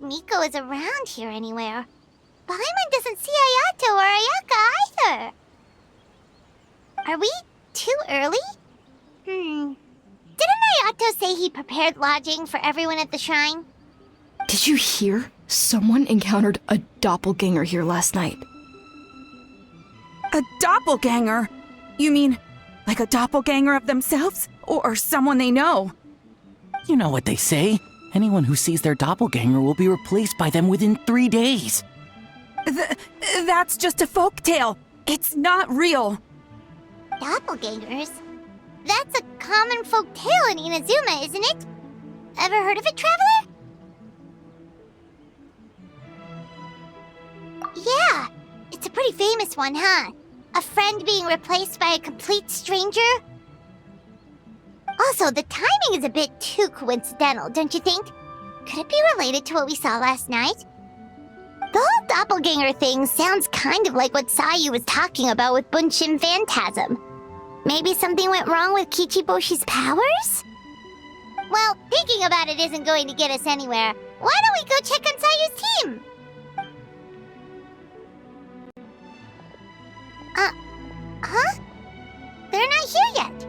Miko is around here anywhere. Paimon doesn't see Ayato or Ayaka either. Are we too early? Didn't Ayato say he prepared lodging for everyone at the shrine? Did you hear? Someone encountered a doppelganger here last night. A doppelganger? You mean, like a doppelganger of themselves? Or someone they know? You know what they say. Anyone who sees their doppelganger will be replaced by them within 3 days. That's just a folktale. It's not real. Doppelgangers? That's a common folk tale in Inazuma, isn't it? Ever heard of it, Traveler? Yeah, it's a pretty famous one, huh? A friend being replaced by a complete stranger? Also, the timing is a bit too coincidental, don't you think? Could it be related to what we saw last night? The whole doppelganger thing sounds kind of like what Sayu was talking about with Bunshin Phantasm. Maybe something went wrong with Kichiboshi's powers? Well, thinking about it isn't going to get us anywhere. Why don't we go check on Sayu's team? Huh? They're not here yet.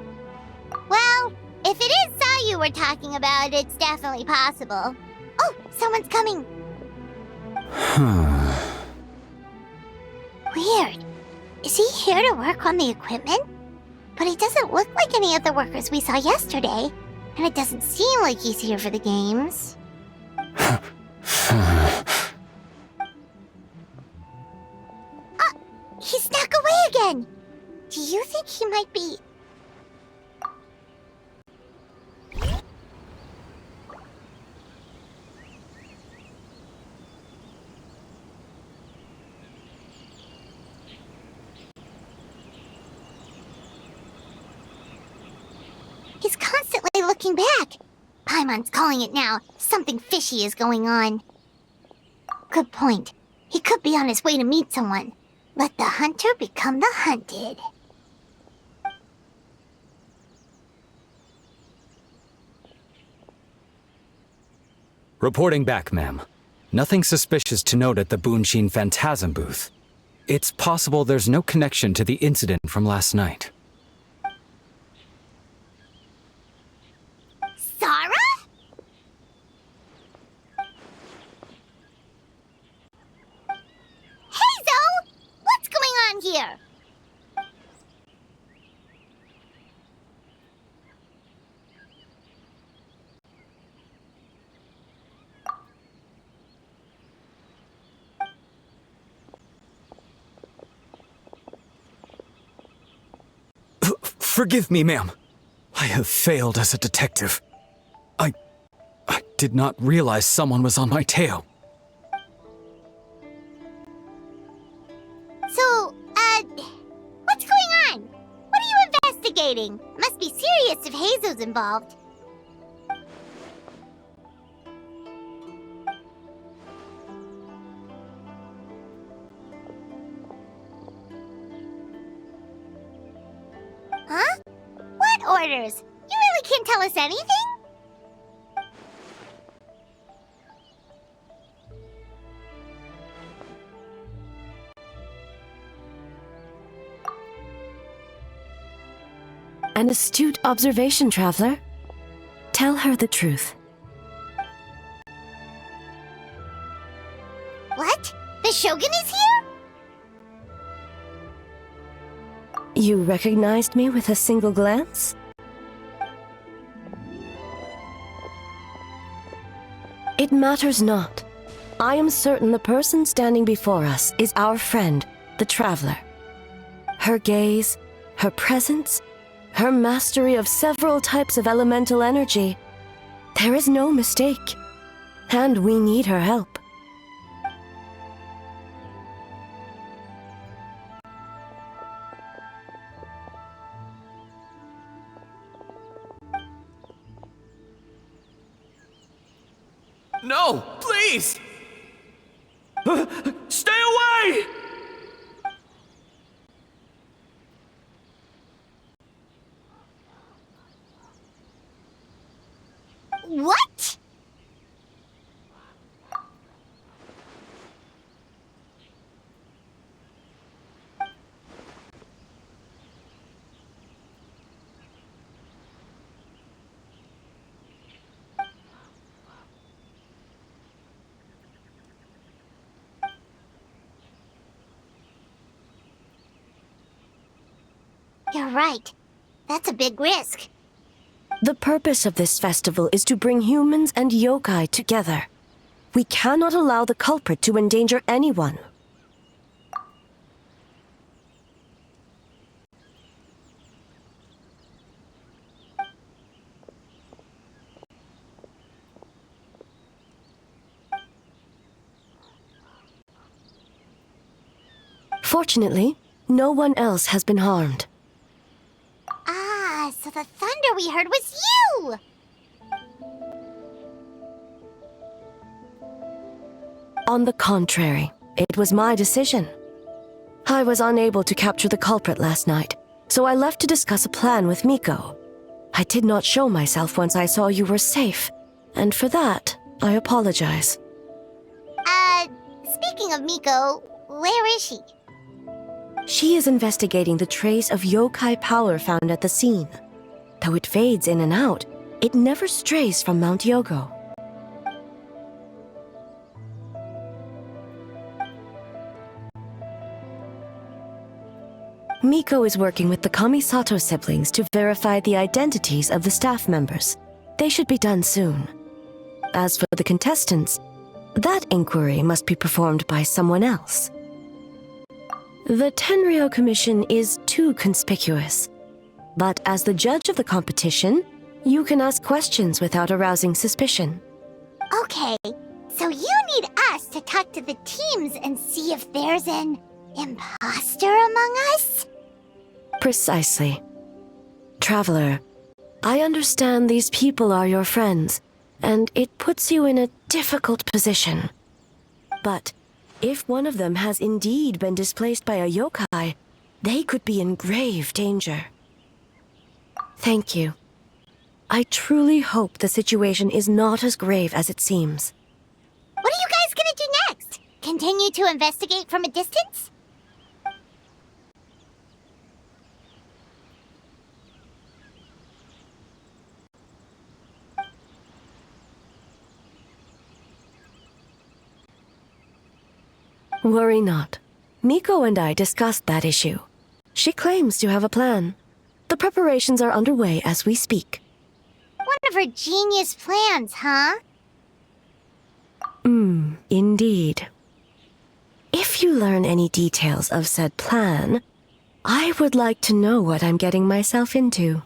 Well, if it is Sayu we're talking about, it's definitely possible. Oh, someone's coming. Weird. Is he here to work on the equipment? But he doesn't look like any of the workers we saw yesterday. And it doesn't seem like he's here for the games. He snuck away again! Do you think he might be... He's constantly looking back. Paimon's calling it now. Something fishy is going on. Good point. He could be on his way to meet someone. Let the hunter become the hunted. Reporting back, ma'am. Nothing suspicious to note at the Bunshin Phantasm booth. It's possible there's no connection to the incident from last night. Sarah? Hazel! What's going on here? Forgive me, ma'am. I have failed as a detective. I did not realize someone was on my tail. So, what's going on? What are you investigating? Must be serious if Hazel's involved. Huh? What orders? You really can't tell us anything? An astute observation, Traveler. Tell her the truth. What? The Shogun is here? You recognized me with a single glance? It matters not. I am certain the person standing before us is our friend, the Traveler. Her gaze, her presence, her mastery of several types of elemental energy. There is no mistake. And we need her help. No, please! Stay away! What? You're right. That's a big risk. The purpose of this festival is to bring humans and yokai together. We cannot allow the culprit to endanger anyone. Fortunately, no one else has been harmed. Ah, so the thunder we heard was you! On the contrary, it was my decision. I was unable to capture the culprit last night, so I left to discuss a plan with Miko. I did not show myself once I saw you were safe, and for that, I apologize. Speaking of Miko, where is she? She is investigating the trace of yokai power found at the scene. Though it fades in and out, it never strays from Mount Yogo. Miko is working with the Kamisato siblings to verify the identities of the staff members. They should be done soon. As for the contestants, that inquiry must be performed by someone else. The Tenryo Commission is too conspicuous. But as the judge of the competition, you can ask questions without arousing suspicion. Okay, so you need us to talk to the teams and see if there's an imposter among us? Precisely. Traveler, I understand these people are your friends, and it puts you in a difficult position. But if one of them has indeed been displaced by a yokai, they could be in grave danger. Thank you. I truly hope the situation is not as grave as it seems. What are you guys gonna do next? Continue to investigate from a distance? Worry not. Miko and I discussed that issue. She claims to have a plan. The preparations are underway as we speak. One of her genius plans, huh? Indeed. If you learn any details of said plan, I would like to know what I'm getting myself into.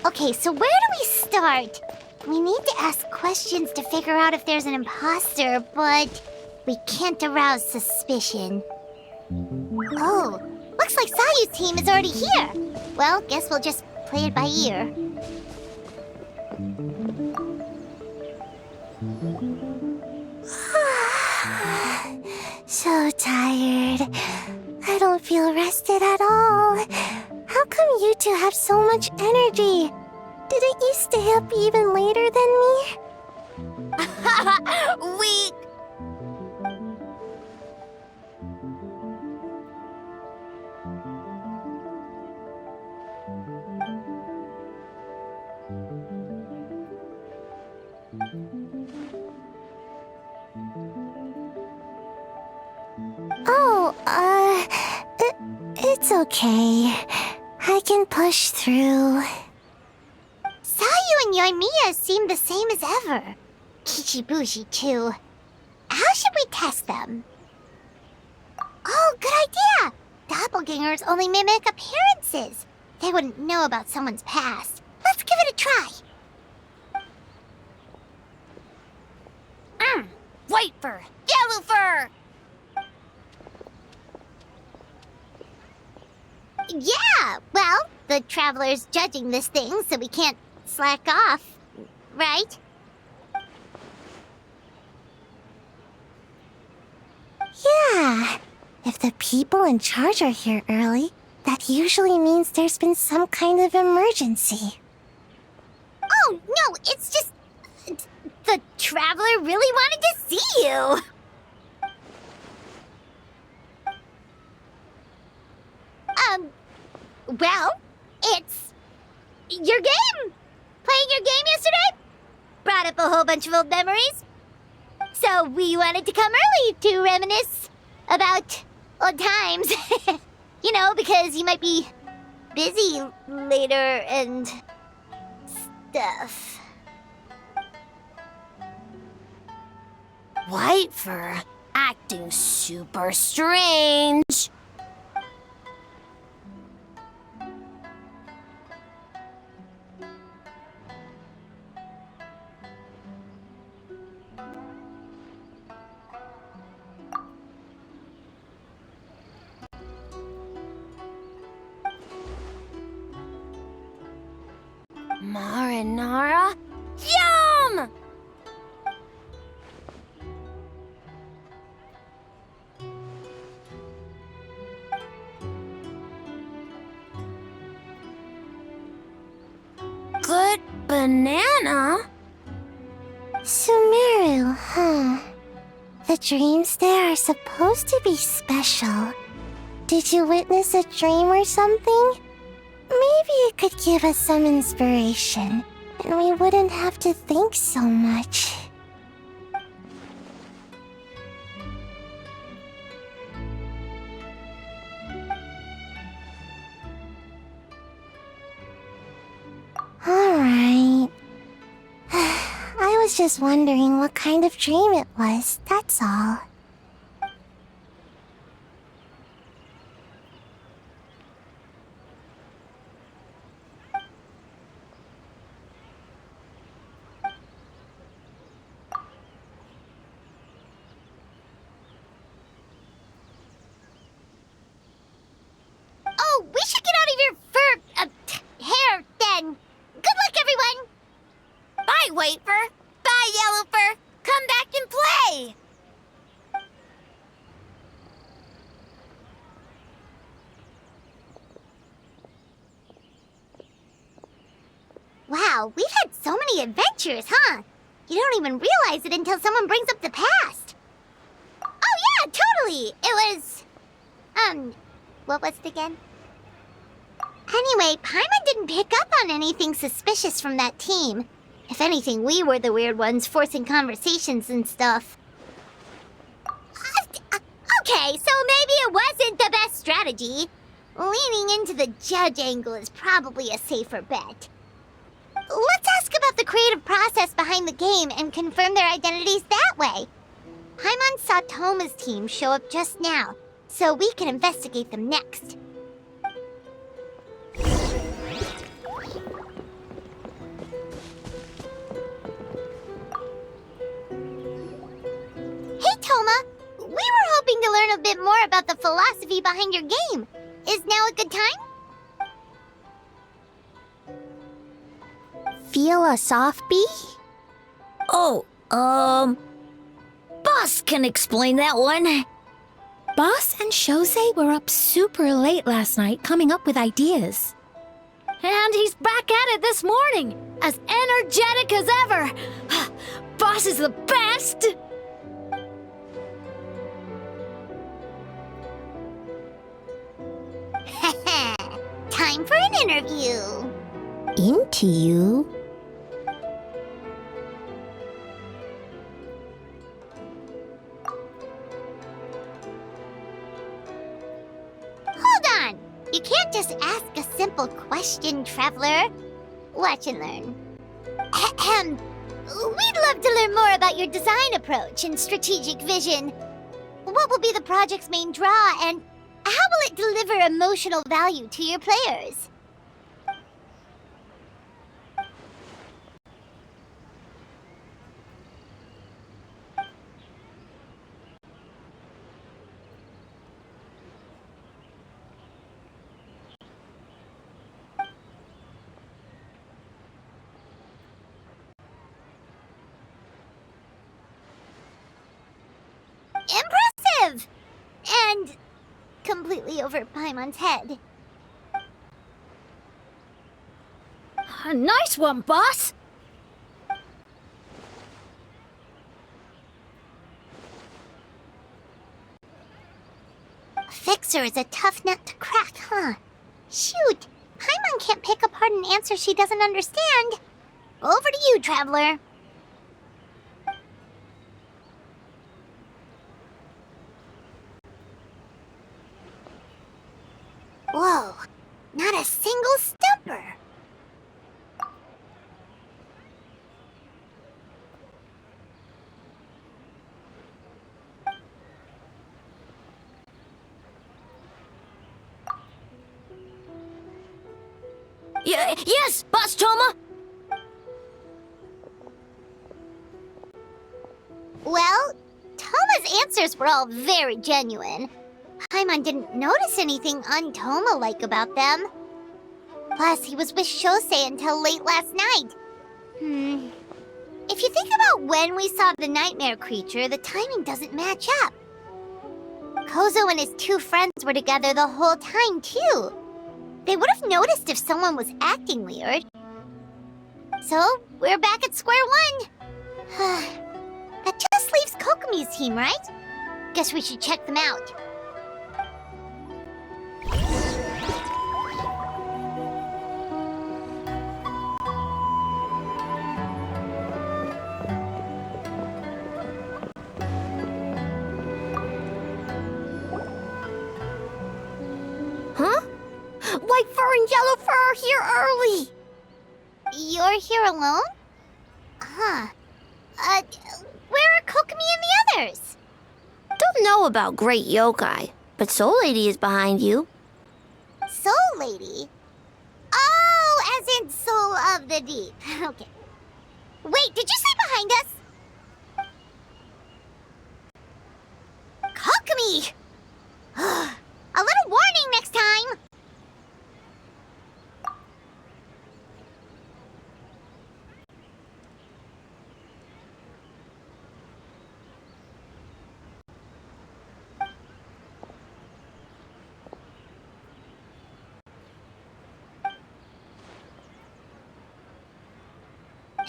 Okay, so where do we start? We need to ask questions to figure out if there's an imposter, but we can't arouse suspicion. Oh, looks like Sayu's team is already here. Well, guess we'll just play it by ear. So tired. I don't feel rested at all. How come you two have so much energy? Didn't you stay up even later than me? Weak! Oh, it's okay. I can push through. Sayu and Yoimiya seem the same as ever. Kichibushi, too. How should we test them? Oh, good idea! Doppelgangers only mimic appearances. They wouldn't know about someone's past. Let's give it a try. White fur! Yellow fur! Yeah, well, the Traveler's judging this thing, so we can't slack off, right? Yeah, if the people in charge are here early, that usually means there's been some kind of emergency. Oh, no, it's just... the Traveler really wanted to see you! Well, it's your game. Playing your game yesterday brought up a whole bunch of old memories. So we wanted to come early to reminisce about old times. You know, because you might be busy later and stuff. White fur acting super strange. Marinara? Yum! Good banana? Sumeru, huh? The dreams there are supposed to be special. Did you witness a dream or something? Maybe it could give us some inspiration, and we wouldn't have to think so much. Alright. I was just wondering what kind of dream it was, that's all. Oh, we should get out of your hair then. Good luck, everyone. Bye, White fur. Bye, Yellow fur. Come back and play. Wow, we've had so many adventures, huh? You don't even realize it until someone brings up the past. Oh yeah, totally. It was, what was it again? Anyway, Paimon didn't pick up on anything suspicious from that team. If anything, we were the weird ones forcing conversations and stuff. Okay, so maybe it wasn't the best strategy. Leaning into the judge angle is probably a safer bet. Let's ask about the creative process behind the game and confirm their identities that way. Paimon saw Toma's team show up just now, so we can investigate them next. Hey, Toma! We were hoping to learn a bit more about the philosophy behind your game. Is now a good time? Philosophy? Oh, Boss can explain that one. Boss and Shosei were up super late last night coming up with ideas. And he's back at it this morning, as energetic as ever. Boss is the best! Time for an interview. Into you? Hold on! You can't just ask a simple question, Traveler. Watch and learn. Ahem. We'd love to learn more about your design approach and strategic vision. What will be the project's main draw, and how will it deliver emotional value to your players? Impressive! And completely over Paimon's head. Nice one, boss! Fixer is a tough nut to crack, huh? Shoot! Paimon can't pick apart an answer she doesn't understand. Over to you, Traveler. Whoa, not a single stumper. Yes, Boss Toma! Well, Toma's answers were all very genuine. Paimon didn't notice anything un-Toma-like about them. Plus, he was with Shosei until late last night. If you think about when we saw the nightmare creature, the timing doesn't match up. Kozo and his two friends were together the whole time, too. They would have noticed if someone was acting weird. So, we're back at square one. That just leaves Kokomi's team, right? Guess we should check them out. Huh? White fur and yellow fur are here early! You're here alone? Huh. Where are Kokomi and the others? Don't know about Great Yokai, but Soul Lady is behind you. Soul Lady? Oh, as in Soul of the Deep. Okay. Wait, did you say behind us? Kokomi! A little warning next time!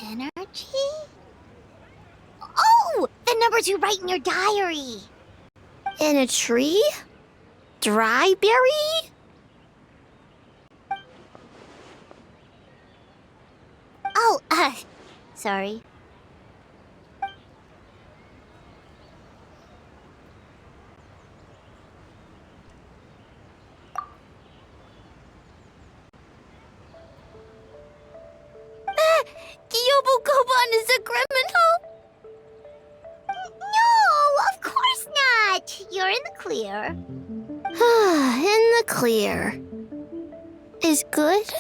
Energy? Oh! The numbers you write in your diary! In a tree? Dry berry? Oh, sorry. Kyobo Koban is a criminal? No, of course not! You're in the clear. In the clear. Is good?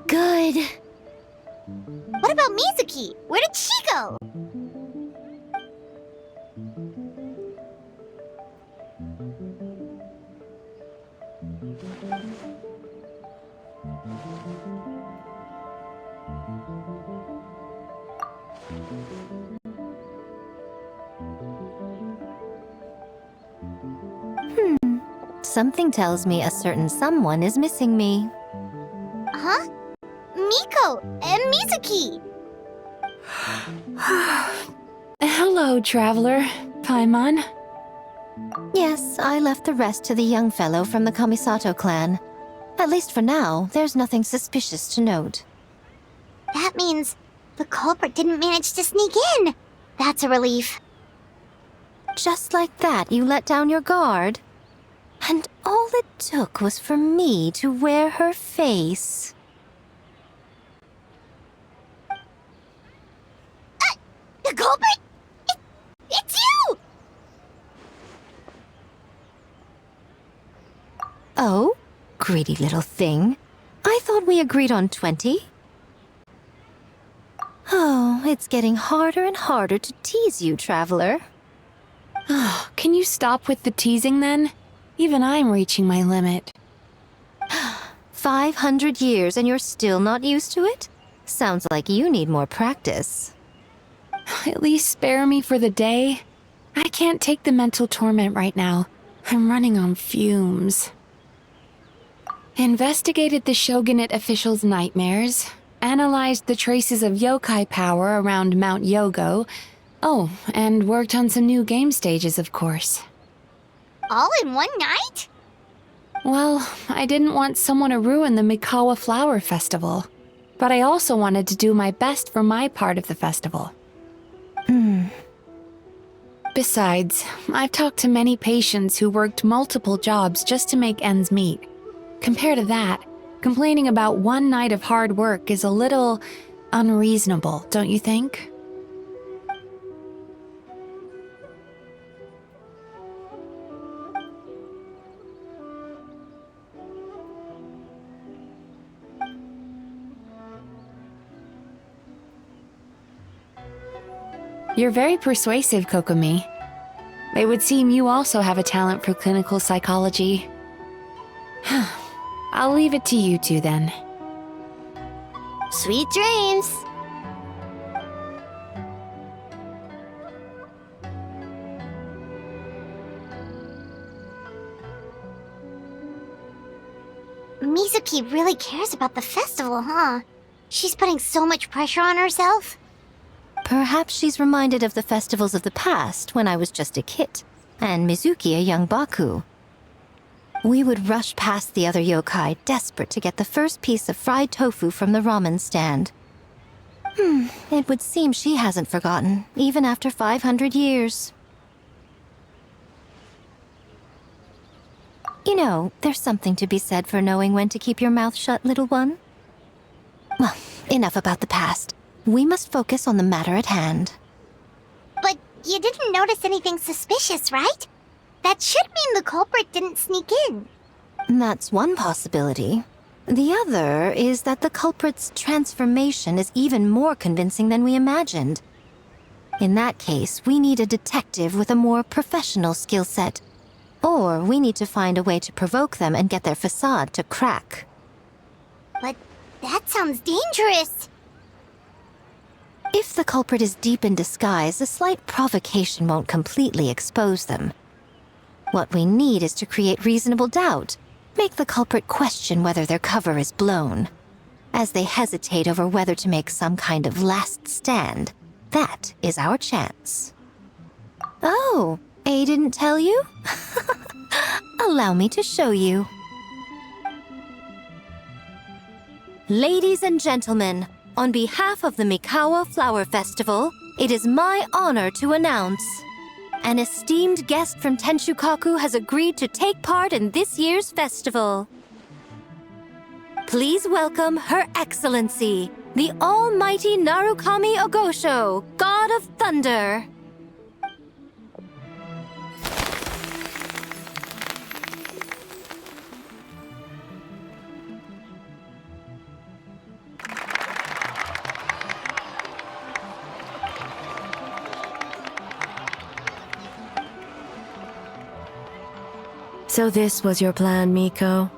Good. What about Mizuki? Where did she go? Something tells me a certain someone is missing me. Huh? Miko and Mizuki! Hello, traveler. Paimon. Yes, I left the rest to the young fellow from the Kamisato clan. At least for now, there's nothing suspicious to note. That means the culprit didn't manage to sneak in. That's a relief. Just like that, you let down your guard? And all it took was for me to wear her face. The culprit? It's you! Oh? Greedy little thing. I thought we agreed on 20. Oh, it's getting harder and harder to tease you, traveler. Can you stop with the teasing then? Even I'm reaching my limit. 500 years and you're still not used to it? Sounds like you need more practice. At least spare me for the day. I can't take the mental torment right now. I'm running on fumes. Investigated the shogunate officials' nightmares. Analyzed the traces of yokai power around Mount Yogo. Oh, and worked on some new game stages, of course. All in one night? Well, I didn't want someone to ruin the Mikawa Flower Festival. But I also wanted to do my best for my part of the festival. Besides, I've talked to many patients who worked multiple jobs just to make ends meet. Compared to that, complaining about one night of hard work is a little unreasonable, don't you think? You're very persuasive, Kokomi. It would seem you also have a talent for clinical psychology. I'll leave it to you two then. Sweet dreams! Mizuki really cares about the festival, huh? She's putting so much pressure on herself. Perhaps she's reminded of the festivals of the past when I was just a kid, and Mizuki a young Baku. We would rush past the other yokai, desperate to get the first piece of fried tofu from the ramen stand. It would seem she hasn't forgotten, even after 500 years. You know, there's something to be said for knowing when to keep your mouth shut, little one. Well, enough about the past. We must focus on the matter at hand. But you didn't notice anything suspicious, right? That should mean the culprit didn't sneak in. That's one possibility. The other is that the culprit's transformation is even more convincing than we imagined. In that case, we need a detective with a more professional skill set. Or we need to find a way to provoke them and get their facade to crack. But that sounds dangerous. If the culprit is deep in disguise, a slight provocation won't completely expose them. What we need is to create reasonable doubt. Make the culprit question whether their cover is blown. As they hesitate over whether to make some kind of last stand, that is our chance. Oh, A didn't tell you? Allow me to show you. Ladies and gentlemen, on behalf of the Mikawa Flower Festival, it is my honor to announce an esteemed guest from Tenshukaku has agreed to take part in this year's festival. Please welcome Her Excellency, the Almighty Narukami Ogosho, God of Thunder. So this was your plan, Miko?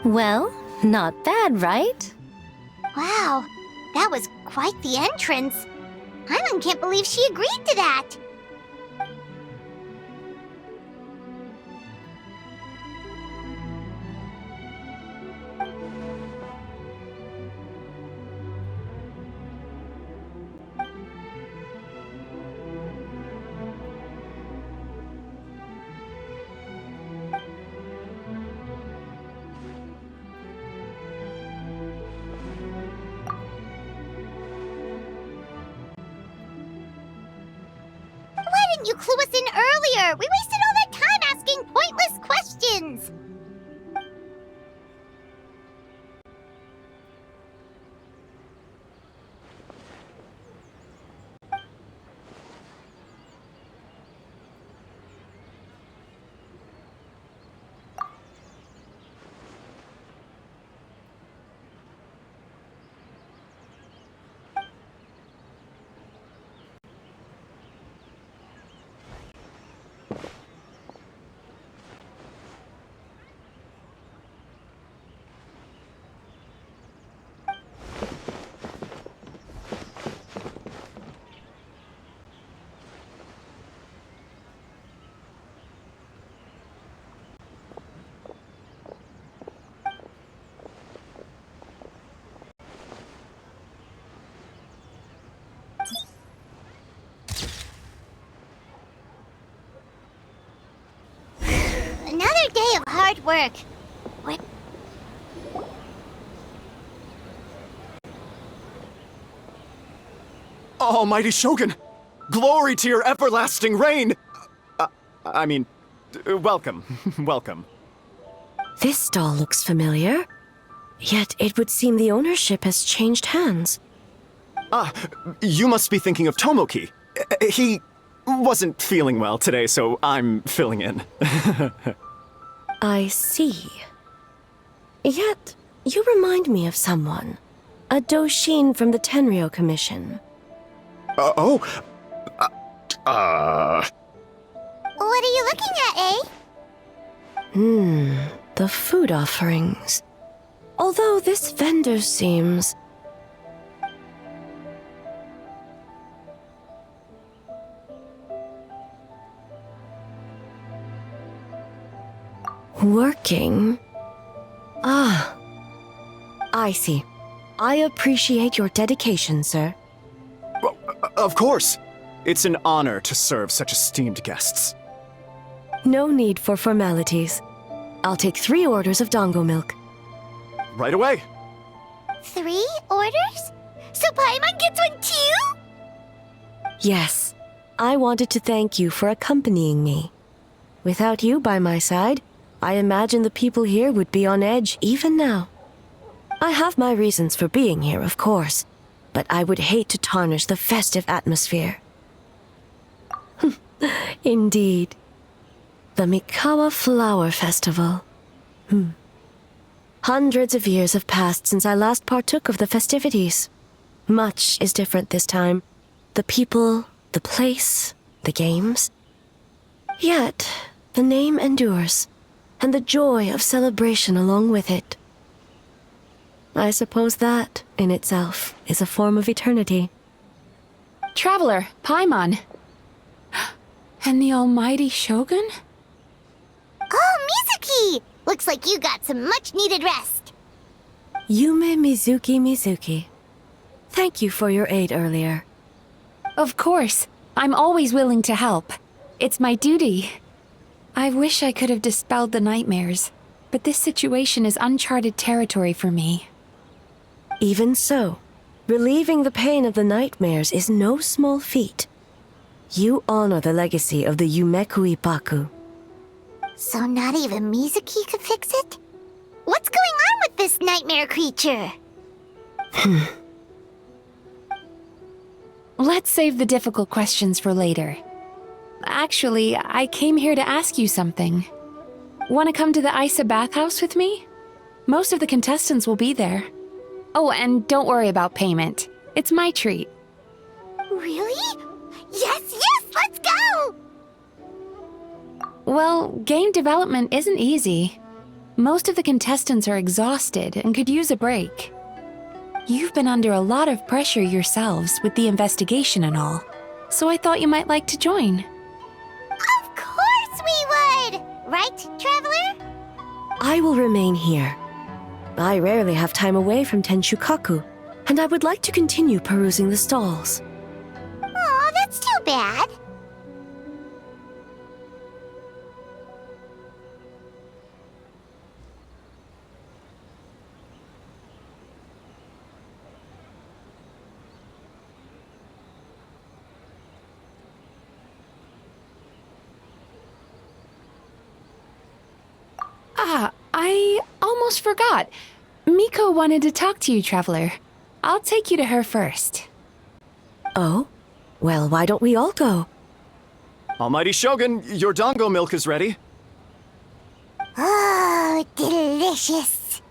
Well, not bad, right? Wow, that was quite the entrance. Paimon can't believe she agreed to that. Why didn't you clue us in earlier? We wasted all that time asking pointless questions. hard work. What? Almighty Shogun! Glory to your everlasting reign! Welcome. Welcome. This stall looks familiar. Yet it would seem the ownership has changed hands. You must be thinking of Tomoki. He wasn't feeling well today, so I'm filling in. I see. Yet, you remind me of someone. A Doshin from the Tenryo Commission. What are you looking at, eh? The food offerings. Although this vendor seems... working? Ah, I see. I appreciate your dedication, sir. Of course. It's an honor to serve such esteemed guests. No need for formalities. I'll take 3 orders of dango milk. Right away. 3 orders? So Paimon gets one too? Yes, I wanted to thank you for accompanying me. Without you by my side, I imagine the people here would be on edge even now. I have my reasons for being here, of course, but I would hate to tarnish the festive atmosphere. Indeed. The Mikawa Flower Festival. Hundreds of years have passed since I last partook of the festivities. Much is different this time. The people, the place, the games. Yet, the name endures, and the joy of celebration along with it. I suppose that, in itself, is a form of eternity. Traveler, Paimon. And the almighty Shogun? Oh, Mizuki! Looks like you got some much-needed rest. Yume Mizuki. Thank you for your aid earlier. Of course. I'm always willing to help. It's my duty. I wish I could have dispelled the nightmares, but this situation is uncharted territory for me. Even so, relieving the pain of the nightmares is no small feat. You honor the legacy of the Yumekui Baku. So not even Mizuki could fix it? What's going on with this nightmare creature? Let's save the difficult questions for later. Actually, I came here to ask you something. Want to come to the Isa bathhouse with me? Most of the contestants will be there. Oh, and don't worry about payment. It's my treat. Really? Yes, let's go! Well, game development isn't easy. Most of the contestants are exhausted and could use a break. You've been under a lot of pressure yourselves with the investigation and all, so I thought you might like to join. Of course we would! Right, Traveler? I will remain here. I rarely have time away from Tenshukaku, and I would like to continue perusing the stalls. Aw, that's too bad. I almost forgot. Miko wanted to talk to you, Traveler. I'll take you to her first. Oh? Well, why don't we all go? Almighty Shogun, your dango milk is ready. Oh, delicious.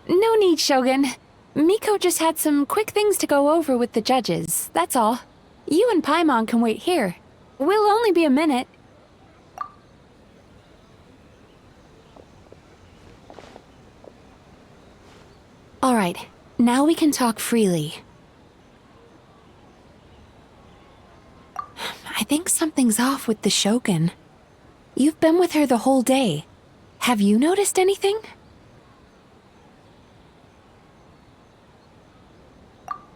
No need, Shogun. Miko just had some quick things to go over with the judges, that's all. You and Paimon can wait here. We'll only be a minute. All right, now we can talk freely. I think something's off with the Shogun. You've been with her the whole day. Have you noticed anything?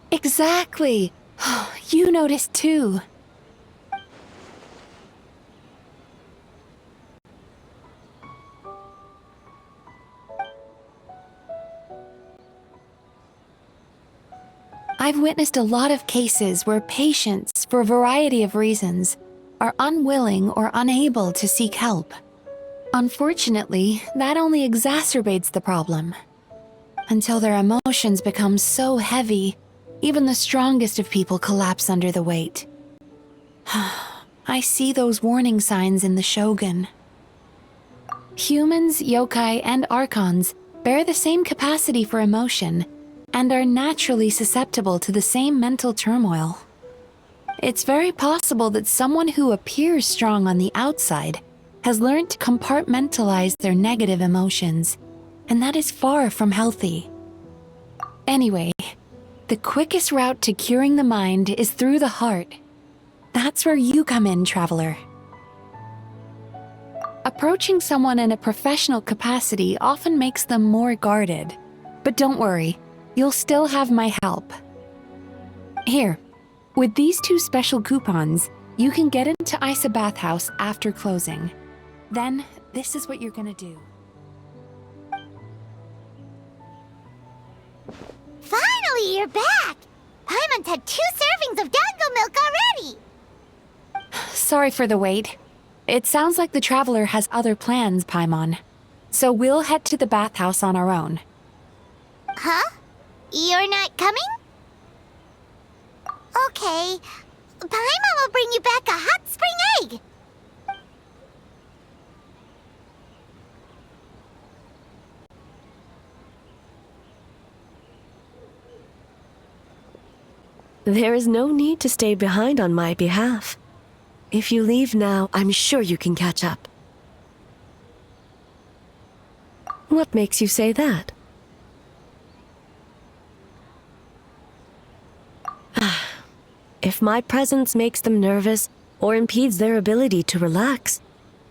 Exactly. You noticed too. I've witnessed a lot of cases where patients, for a variety of reasons, are unwilling or unable to seek help. Unfortunately, that only exacerbates the problem. Until their emotions become so heavy, even the strongest of people collapse under the weight. I see those warning signs in the Shogun. Humans, yokai, and archons bear the same capacity for emotion and are naturally susceptible to the same mental turmoil. It's very possible that someone who appears strong on the outside has learned to compartmentalize their negative emotions, and that is far from healthy. Anyway, the quickest route to curing the mind is through the heart. That's where you come in, traveler. Approaching someone in a professional capacity often makes them more guarded. But don't worry, you'll still have my help. Here, with these 2 special coupons, you can get into Isa Bathhouse after closing. Then, this is what you're gonna do. Finally, you're back! Paimon's had 2 servings of dango milk already! Sorry for the wait. It sounds like the traveler has other plans, Paimon. So we'll head to the bathhouse on our own. Huh? You're not coming? Okay. Paimon will bring you back a hot spring egg! There is no need to stay behind on my behalf. If you leave now, I'm sure you can catch up. What makes you say that? If my presence makes them nervous or impedes their ability to relax,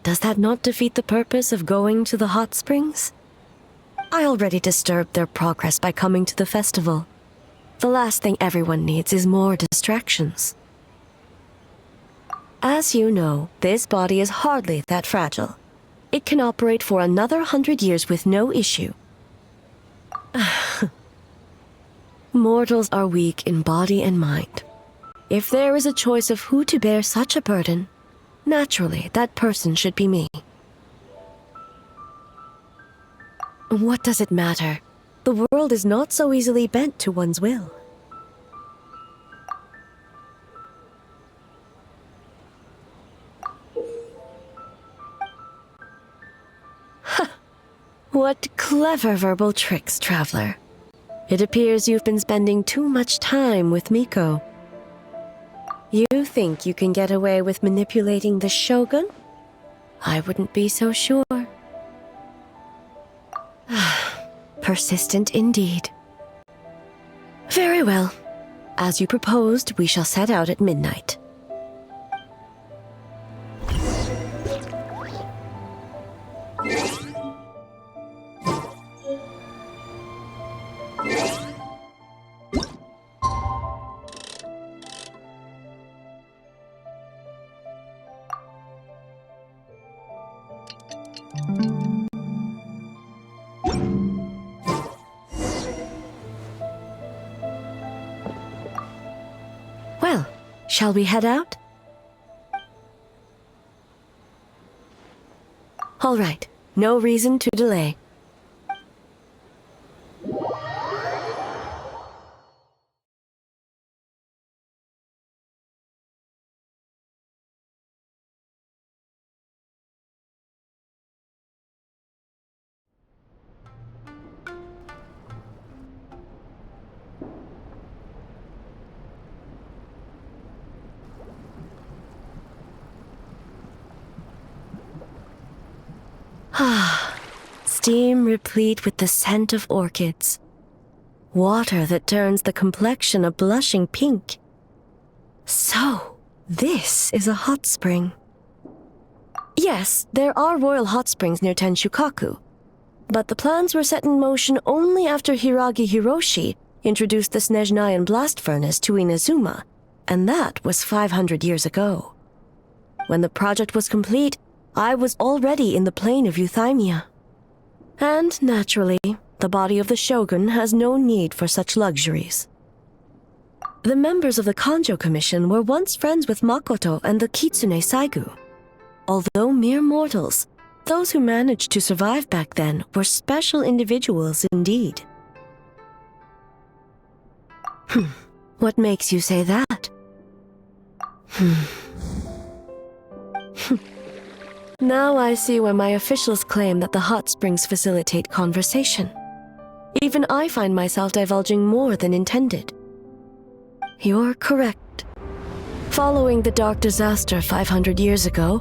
does that not defeat the purpose of going to the hot springs? I already disturbed their progress by coming to the festival. The last thing everyone needs is more distractions. As you know, this body is hardly that fragile. It can operate for another 100 years with no issue. Mortals are weak in body and mind. If there is a choice of who to bear such a burden, naturally that person should be me. What does it matter? The world is not so easily bent to one's will. What clever verbal tricks, traveler. It appears you've been spending too much time with Miko. You think you can get away with manipulating the Shogun? I wouldn't be so sure. Persistent indeed. Very well. As you proposed, we shall set out at midnight. Well, shall we head out? All right, no reason to delay. Steam replete with the scent of orchids. Water that turns the complexion a blushing pink. So, this is a hot spring. Yes, there are royal hot springs near Tenshukaku, but the plans were set in motion only after Hiragi Hiroshi introduced the Snezhnayan blast furnace to Inazuma, and that was 500 years ago. When the project was complete, I was already in the plain of Euthymia. And, naturally, the body of the Shogun has no need for such luxuries. The members of the Kanjo Commission were once friends with Makoto and the Kitsune Saigu. Although mere mortals, those who managed to survive back then were special individuals indeed. What makes you say that? Now I see why my officials claim that the hot springs facilitate conversation. Even I find myself divulging more than intended. You're correct. Following the dark disaster 500 years ago,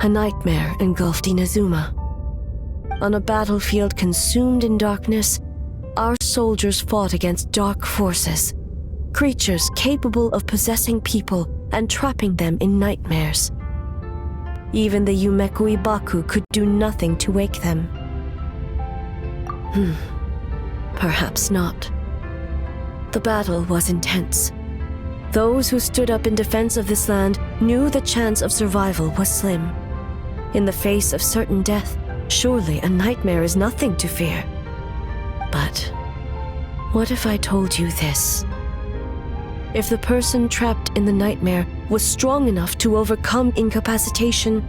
a nightmare engulfed Inazuma. On a battlefield consumed in darkness, our soldiers fought against dark forces, creatures capable of possessing people and trapping them in nightmares. Even the Yumeku Ibaku could do nothing to wake them. Perhaps not. The battle was intense. Those who stood up in defense of this land knew the chance of survival was slim. In the face of certain death, surely a nightmare is nothing to fear. But what if I told you this? If the person trapped in the nightmare was strong enough to overcome incapacitation,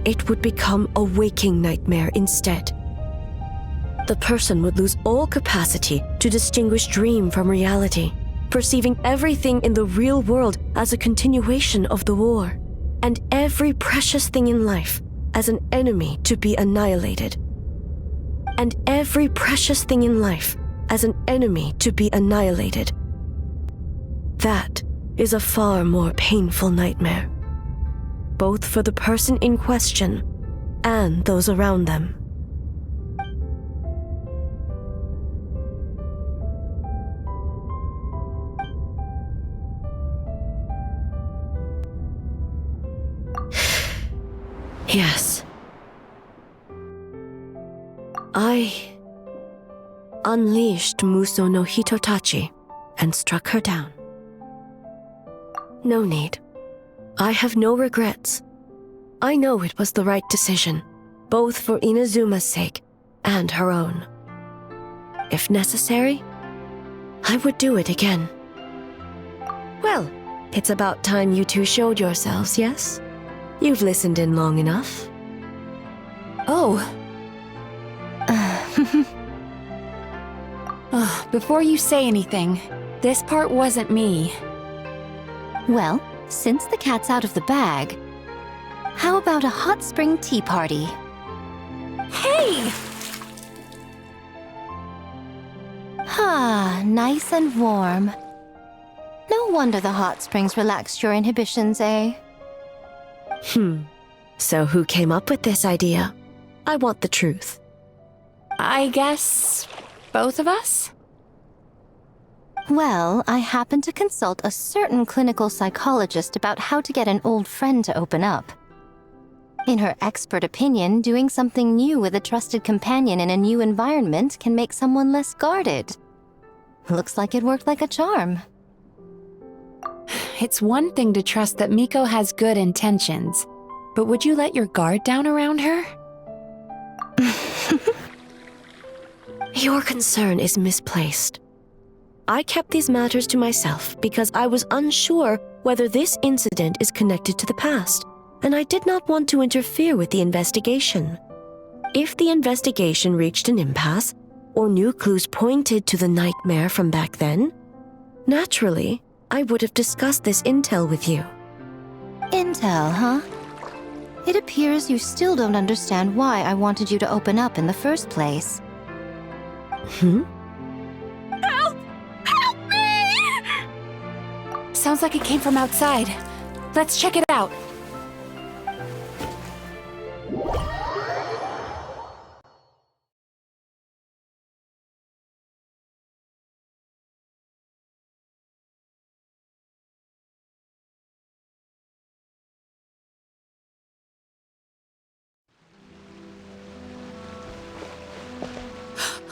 it would become a waking nightmare instead. The person would lose all capacity to distinguish dream from reality, perceiving everything in the real world as a continuation of the war, and every precious thing in life as an enemy to be annihilated. And every precious thing in life as an enemy to be annihilated. That is a far more painful nightmare, both for the person in question and those around them. Yes. I unleashed Muso no Hitotachi and struck her down. No need. I have no regrets. I know it was the right decision, both for Inazuma's sake and her own. If necessary, I would do it again. Well, it's about time you two showed yourselves, yes? You've listened in long enough. Oh. Before you say anything, this part wasn't me. Well, since the cat's out of the bag, how about a hot spring tea party? Hey! Nice and warm. No wonder the hot springs relaxed your inhibitions, eh? So who came up with this idea? I want the truth. I guess both of us? Well, I happened to consult a certain clinical psychologist about how to get an old friend to open up. In her expert opinion, doing something new with a trusted companion in a new environment can make someone less guarded. Looks like it worked like a charm. It's one thing to trust that Miko has good intentions, but would you let your guard down around her? Your concern is misplaced. I kept these matters to myself because I was unsure whether this incident is connected to the past, and I did not want to interfere with the investigation. If the investigation reached an impasse, or new clues pointed to the nightmare from back then, naturally, I would have discussed this intel with you. Intel, huh? It appears you still don't understand why I wanted you to open up in the first place. Help! Help me! Sounds like it came from outside. Let's check it out.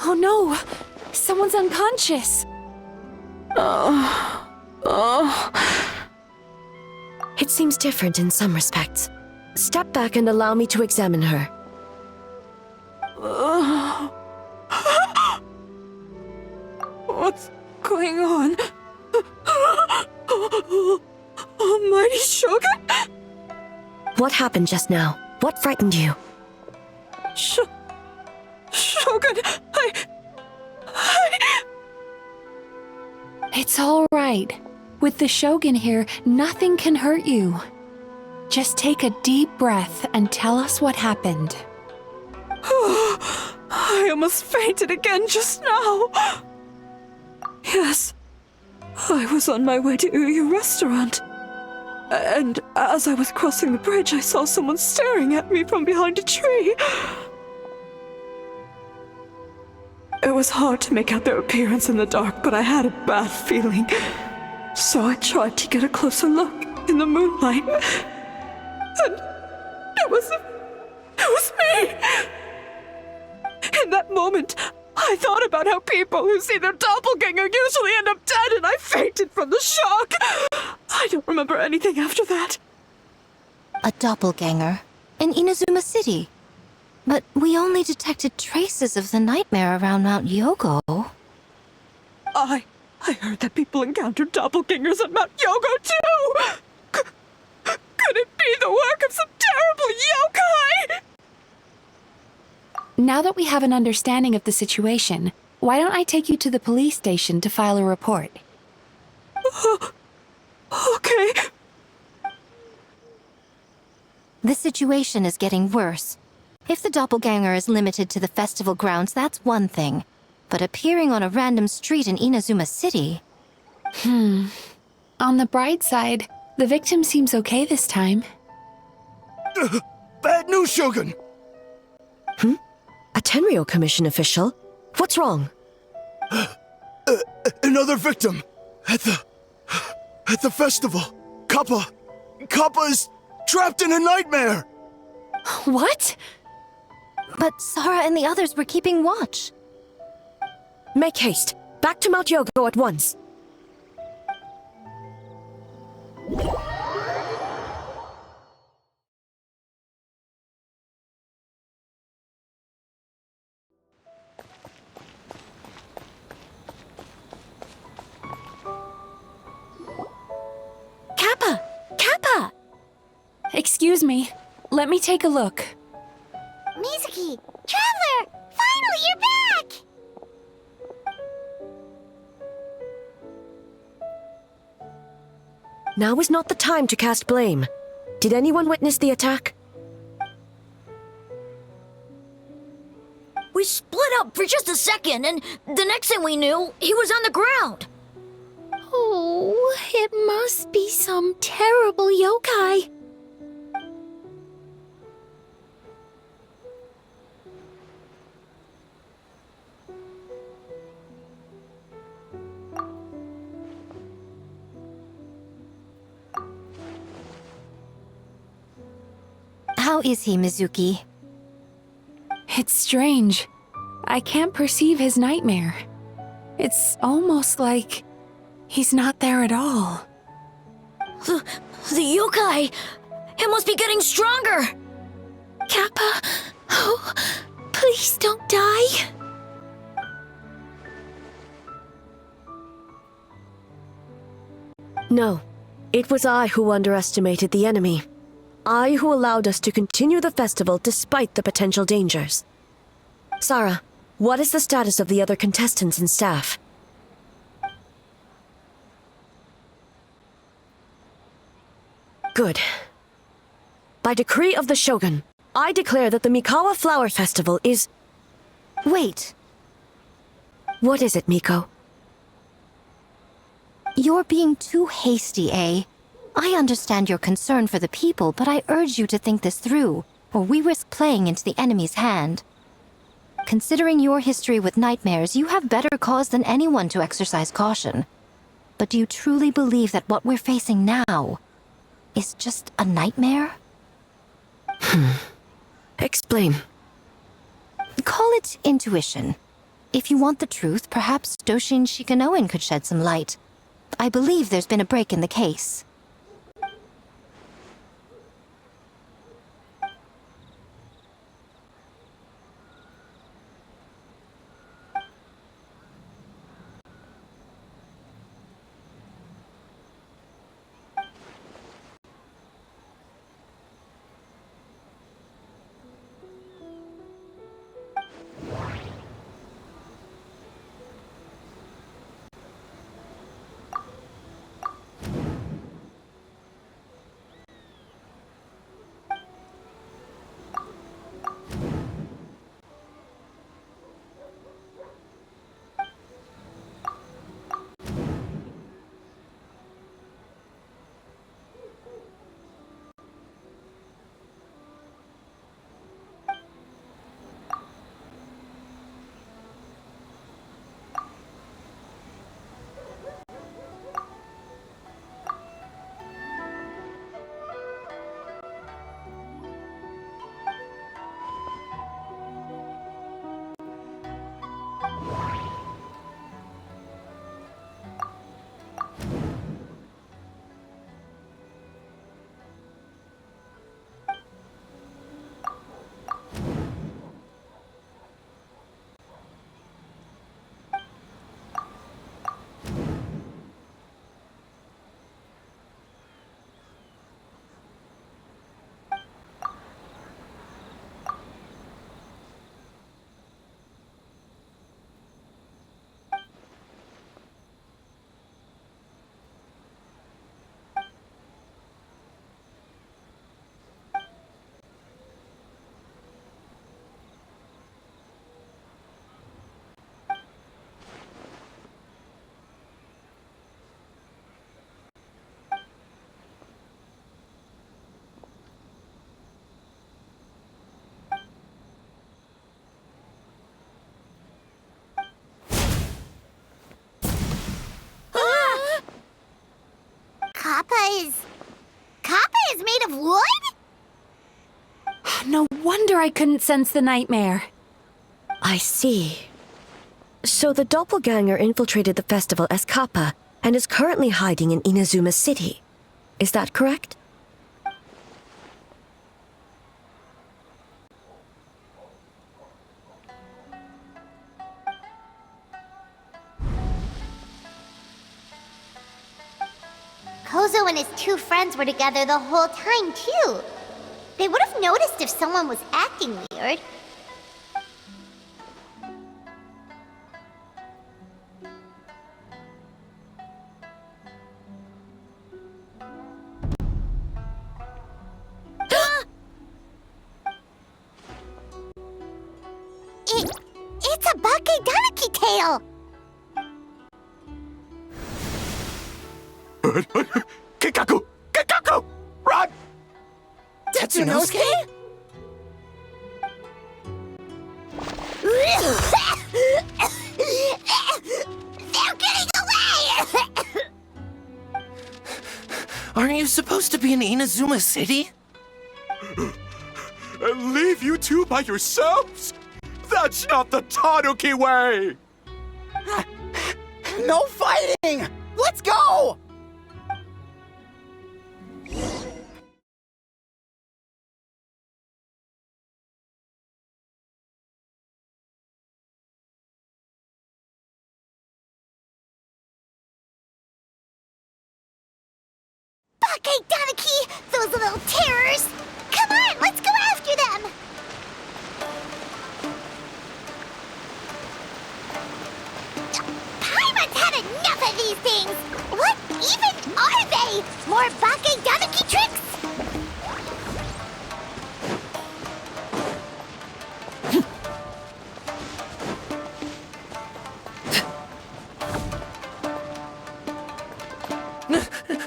Oh no! Someone's unconscious! It seems different in some respects. Step back and allow me to examine her. What's going on? Almighty Shogun? What happened just now? What frightened you? Shogun, It's all right. With the Shogun here, nothing can hurt you. Just take a deep breath and tell us what happened. I almost fainted again just now. Yes, I was on my way to your restaurant. And as I was crossing the bridge, I saw someone staring at me from behind a tree. It was hard to make out their appearance in the dark, but I had a bad feeling. So I tried to get a closer look in the moonlight. And it was me! In that moment, I thought about how people who see their doppelganger usually end up dead, and I fainted from the shock. I don't remember anything after that. A doppelganger in Inazuma City. But we only detected traces of the nightmare around Mount Yogo. I heard that people encountered doppelgangers at Mount Yogo too! Could it be the work of some terrible yokai? Now that we have an understanding of the situation, why don't I take you to the police station to file a report? Okay. The situation is getting worse. If the doppelganger is limited to the festival grounds, that's one thing. But appearing on a random street in Inazuma City... On the bright side, the victim seems okay this time. Bad news, Shogun! A Tenryo Commission official? What's wrong? Another victim! At the festival! Kappa is trapped in a nightmare! What? But Sara and the others were keeping watch. Make haste. Back to Mount Yogo at once. Kappa! Kappa! Excuse me. Let me take a look. Mizuki! Traveler! Finally, you're back! Now is not the time to cast blame. Did anyone witness the attack? We split up for just a second, and the next thing we knew, he was on the ground. Oh, it must be some terrible yokai. How is he, Mizuki? It's strange. I can't perceive his nightmare. It's almost like he's not there at all. The yokai! It must be getting stronger! Kappa, oh, please don't die. No. It was I who underestimated the enemy. I who allowed us to continue the festival despite the potential dangers. Sara, what is the status of the other contestants and staff? Good. By decree of the Shogun, I declare that the Mikawa Flower Festival is... Wait, What is it, Miko? you're being too hasty, eh? I understand your concern for the people, but I urge you to think this through, or we risk playing into the enemy's hand. Considering your history with nightmares, you have better cause than anyone to exercise caution. But do you truly believe that what we're facing now is just a nightmare? Explain. Call it intuition. If you want the truth, perhaps Doshin Shikanoen could shed some light. I believe there's been a break in the case. Kappa is made of wood? No wonder I couldn't sense the nightmare. I see. So the doppelganger infiltrated the festival as Kappa and is currently hiding in Inazuma City. Is that correct? Kozo and his two friends were together the whole time, too. They would have noticed if someone was acting weird. It's a Bakedanaki tail! Kikaku! Kikaku! Run! Tetsunosuke? They're getting away! Aren't you supposed to be in Inazuma City? And leave you two by yourselves? That's not the Tanuki way! No fighting! Let's go! Bakedanaki! Those little terrors! Come on, let's go after them! Paimon's had enough of these things! What even are they? More Bakedanaki tricks?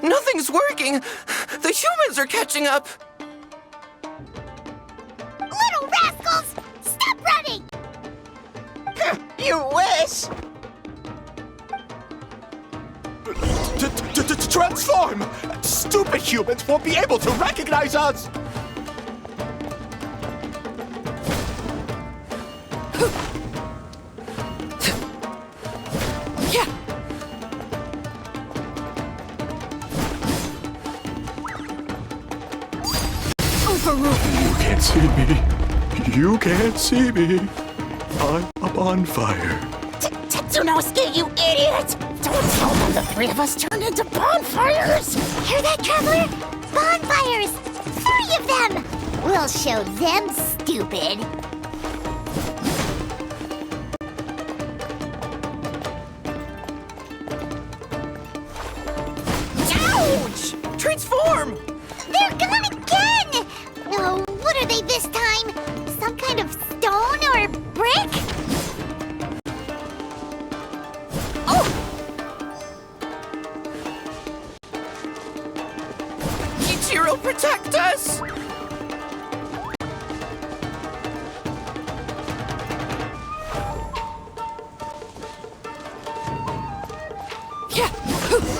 Nothing's working! The humans are catching up! Little rascals! Stop running! You wish! Transform! Stupid humans won't be able to recognize us! You can't see me. You can't see me. I'm up on fire. Tetsunosuke, you idiot! Don't tell them the three of us turned into bonfires! Hear that, Traveler? Bonfires! 3 of them! We'll show them stupid. Ouch! Transform! They're gone again! Oh, what are they this time? Some kind of stone or brick? Oh! Ichiro, protect us!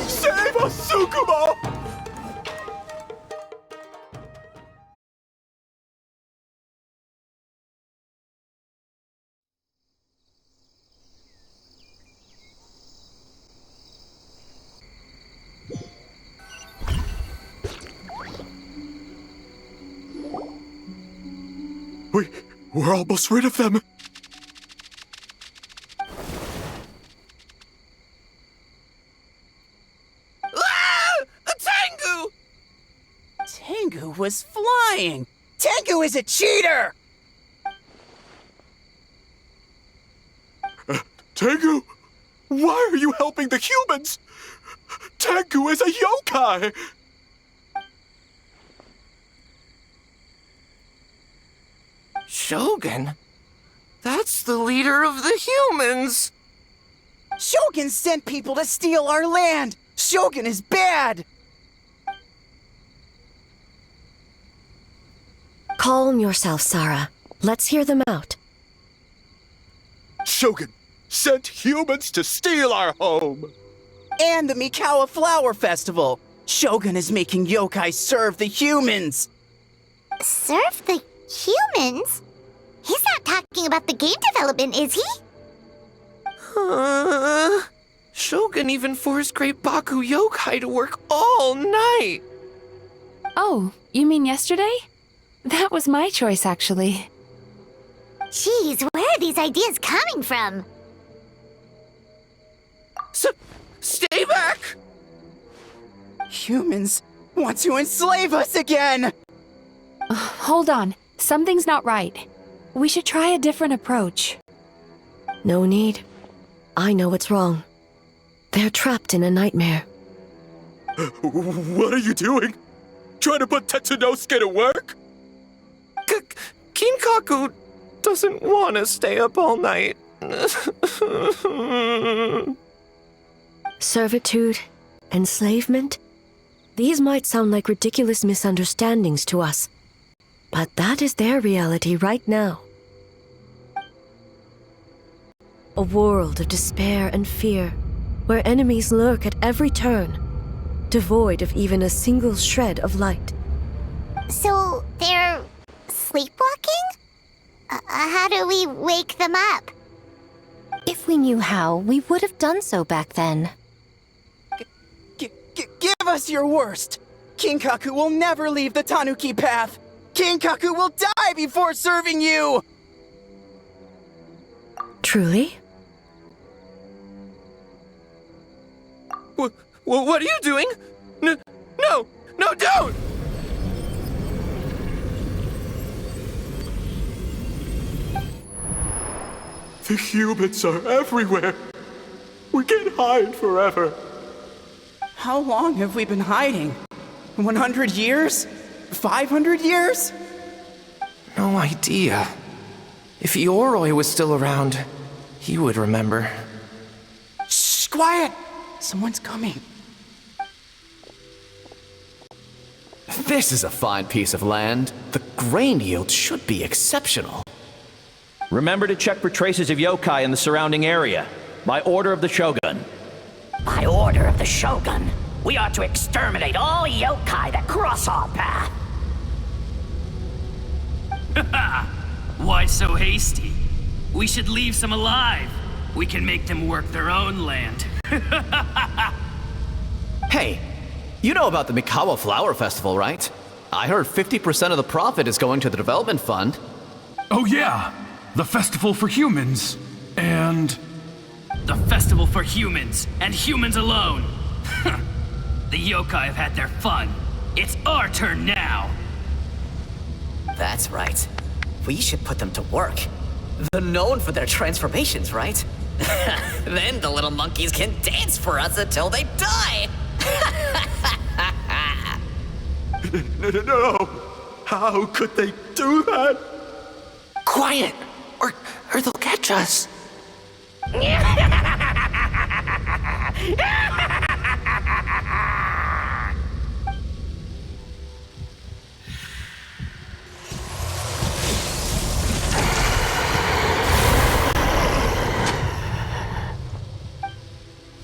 Save us, Tsukumo! We're almost rid of them. Ah! A Tengu! Tengu was flying! Tengu is a cheater! Tengu, why are you helping the humans? Tengu is a yokai! Shogun? That's the leader of the humans! Shogun sent people to steal our land! Shogun is bad! Calm yourself, Sarah. Let's hear them out. Shogun sent humans to steal our home! And the Mikawa Flower Festival! Shogun is making yokai serve the humans! Serve the humans? He's not talking about the game development, is he? Shogun even forced Great Baku yokai to work all night! Oh, you mean yesterday? That was my choice, actually. Jeez, where are these ideas coming from? Stay back! Humans want to enslave us again! Hold on. Something's not right. We should try a different approach. No need. I know what's wrong. They're trapped in a nightmare. What are you doing? Trying to put Tetsunosuke to work? Kinkaku doesn't want to stay up all night. Servitude, enslavement? These might sound like ridiculous misunderstandings to us, but that is their reality right now. A world of despair and fear, where enemies lurk at every turn, devoid of even a single shred of light. So, they're sleepwalking? How do we wake them up? If we knew how, we would have done so back then. Give us your worst! Kinkaku will never leave the Tanuki path! Kinkaku will die before serving you! Truly? What are you doing? No, don't! The humans are everywhere. We can't hide forever. How long have we been hiding? 100 years? 500 years? No idea. If Ioroi was still around, he would remember. Shh, quiet! Someone's coming. This is a fine piece of land. The grain yield should be exceptional. Remember to check for traces of yokai in the surrounding area. By order of the Shogun. By order of the Shogun, we are to exterminate all yokai that cross our path. Why so hasty? We should leave some alive. We can make them work their own land. Hey, you know about the Mikawa Flower Festival, right? I heard 50% of the profit is going to the development fund. Oh yeah, the festival for humans. And... The festival for humans, and humans alone. The yokai have had their fun. It's our turn now. That's right. We should put them to work. They're known for their transformations, right? Then the little monkeys can dance for us until they die! No! How could they do that? Quiet, or they'll catch us.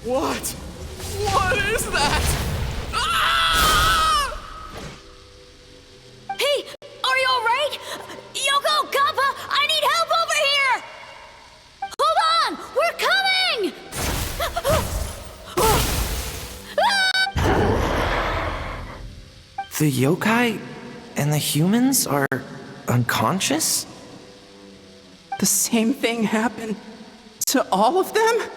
What? What is that? Ah! Hey, are you alright? Yoko, Kappa, I need help over here! Hold on, we're coming! The yokai and the humans are unconscious? The same thing happened to all of them?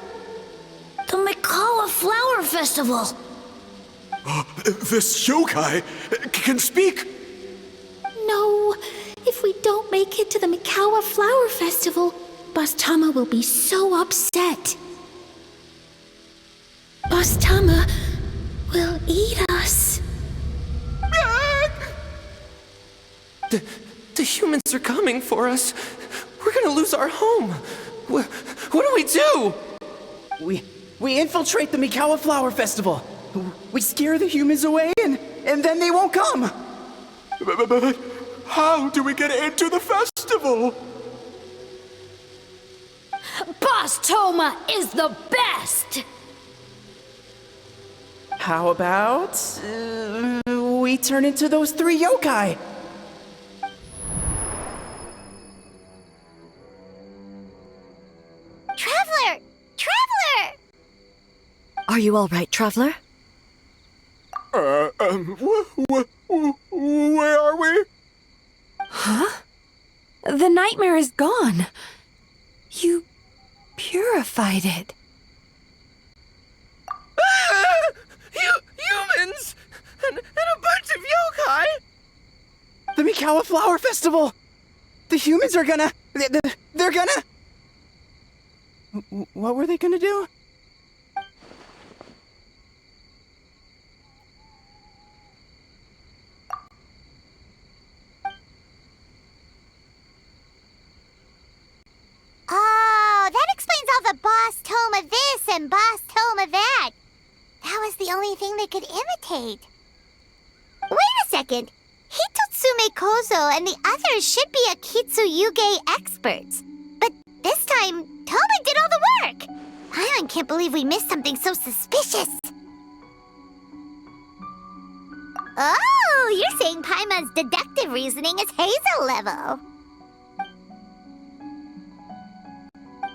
The Mikawa Flower Festival! This yokai can speak! No, if we don't make it to the Mikawa Flower Festival, Boss Tama will be so upset. Boss Tama will eat us. The humans are coming for us. We're gonna lose our home. What do we do? We infiltrate the Mikawa Flower Festival. We scare the humans away and then they won't come. But how do we get into the festival? Boss Toma is the best! How about we turn into those 3 yokai? Traveler! Traveler! Are you all right, Traveler? Where are we? Huh? The nightmare is gone. You purified it. Humans! And a bunch of yokai! The Mikawa Flower Festival! The humans are gonna... They're gonna... What were they gonna do? Oh, that explains all the boss tome of this and boss tome of that. That was the only thing they could imitate. Wait a second. Hitotsume Kozo and the others should be Akitsuyuge experts. But this time, Toma did all the work. I can't believe we missed something so suspicious. Oh, you're saying Paimon's deductive reasoning is Hazel level.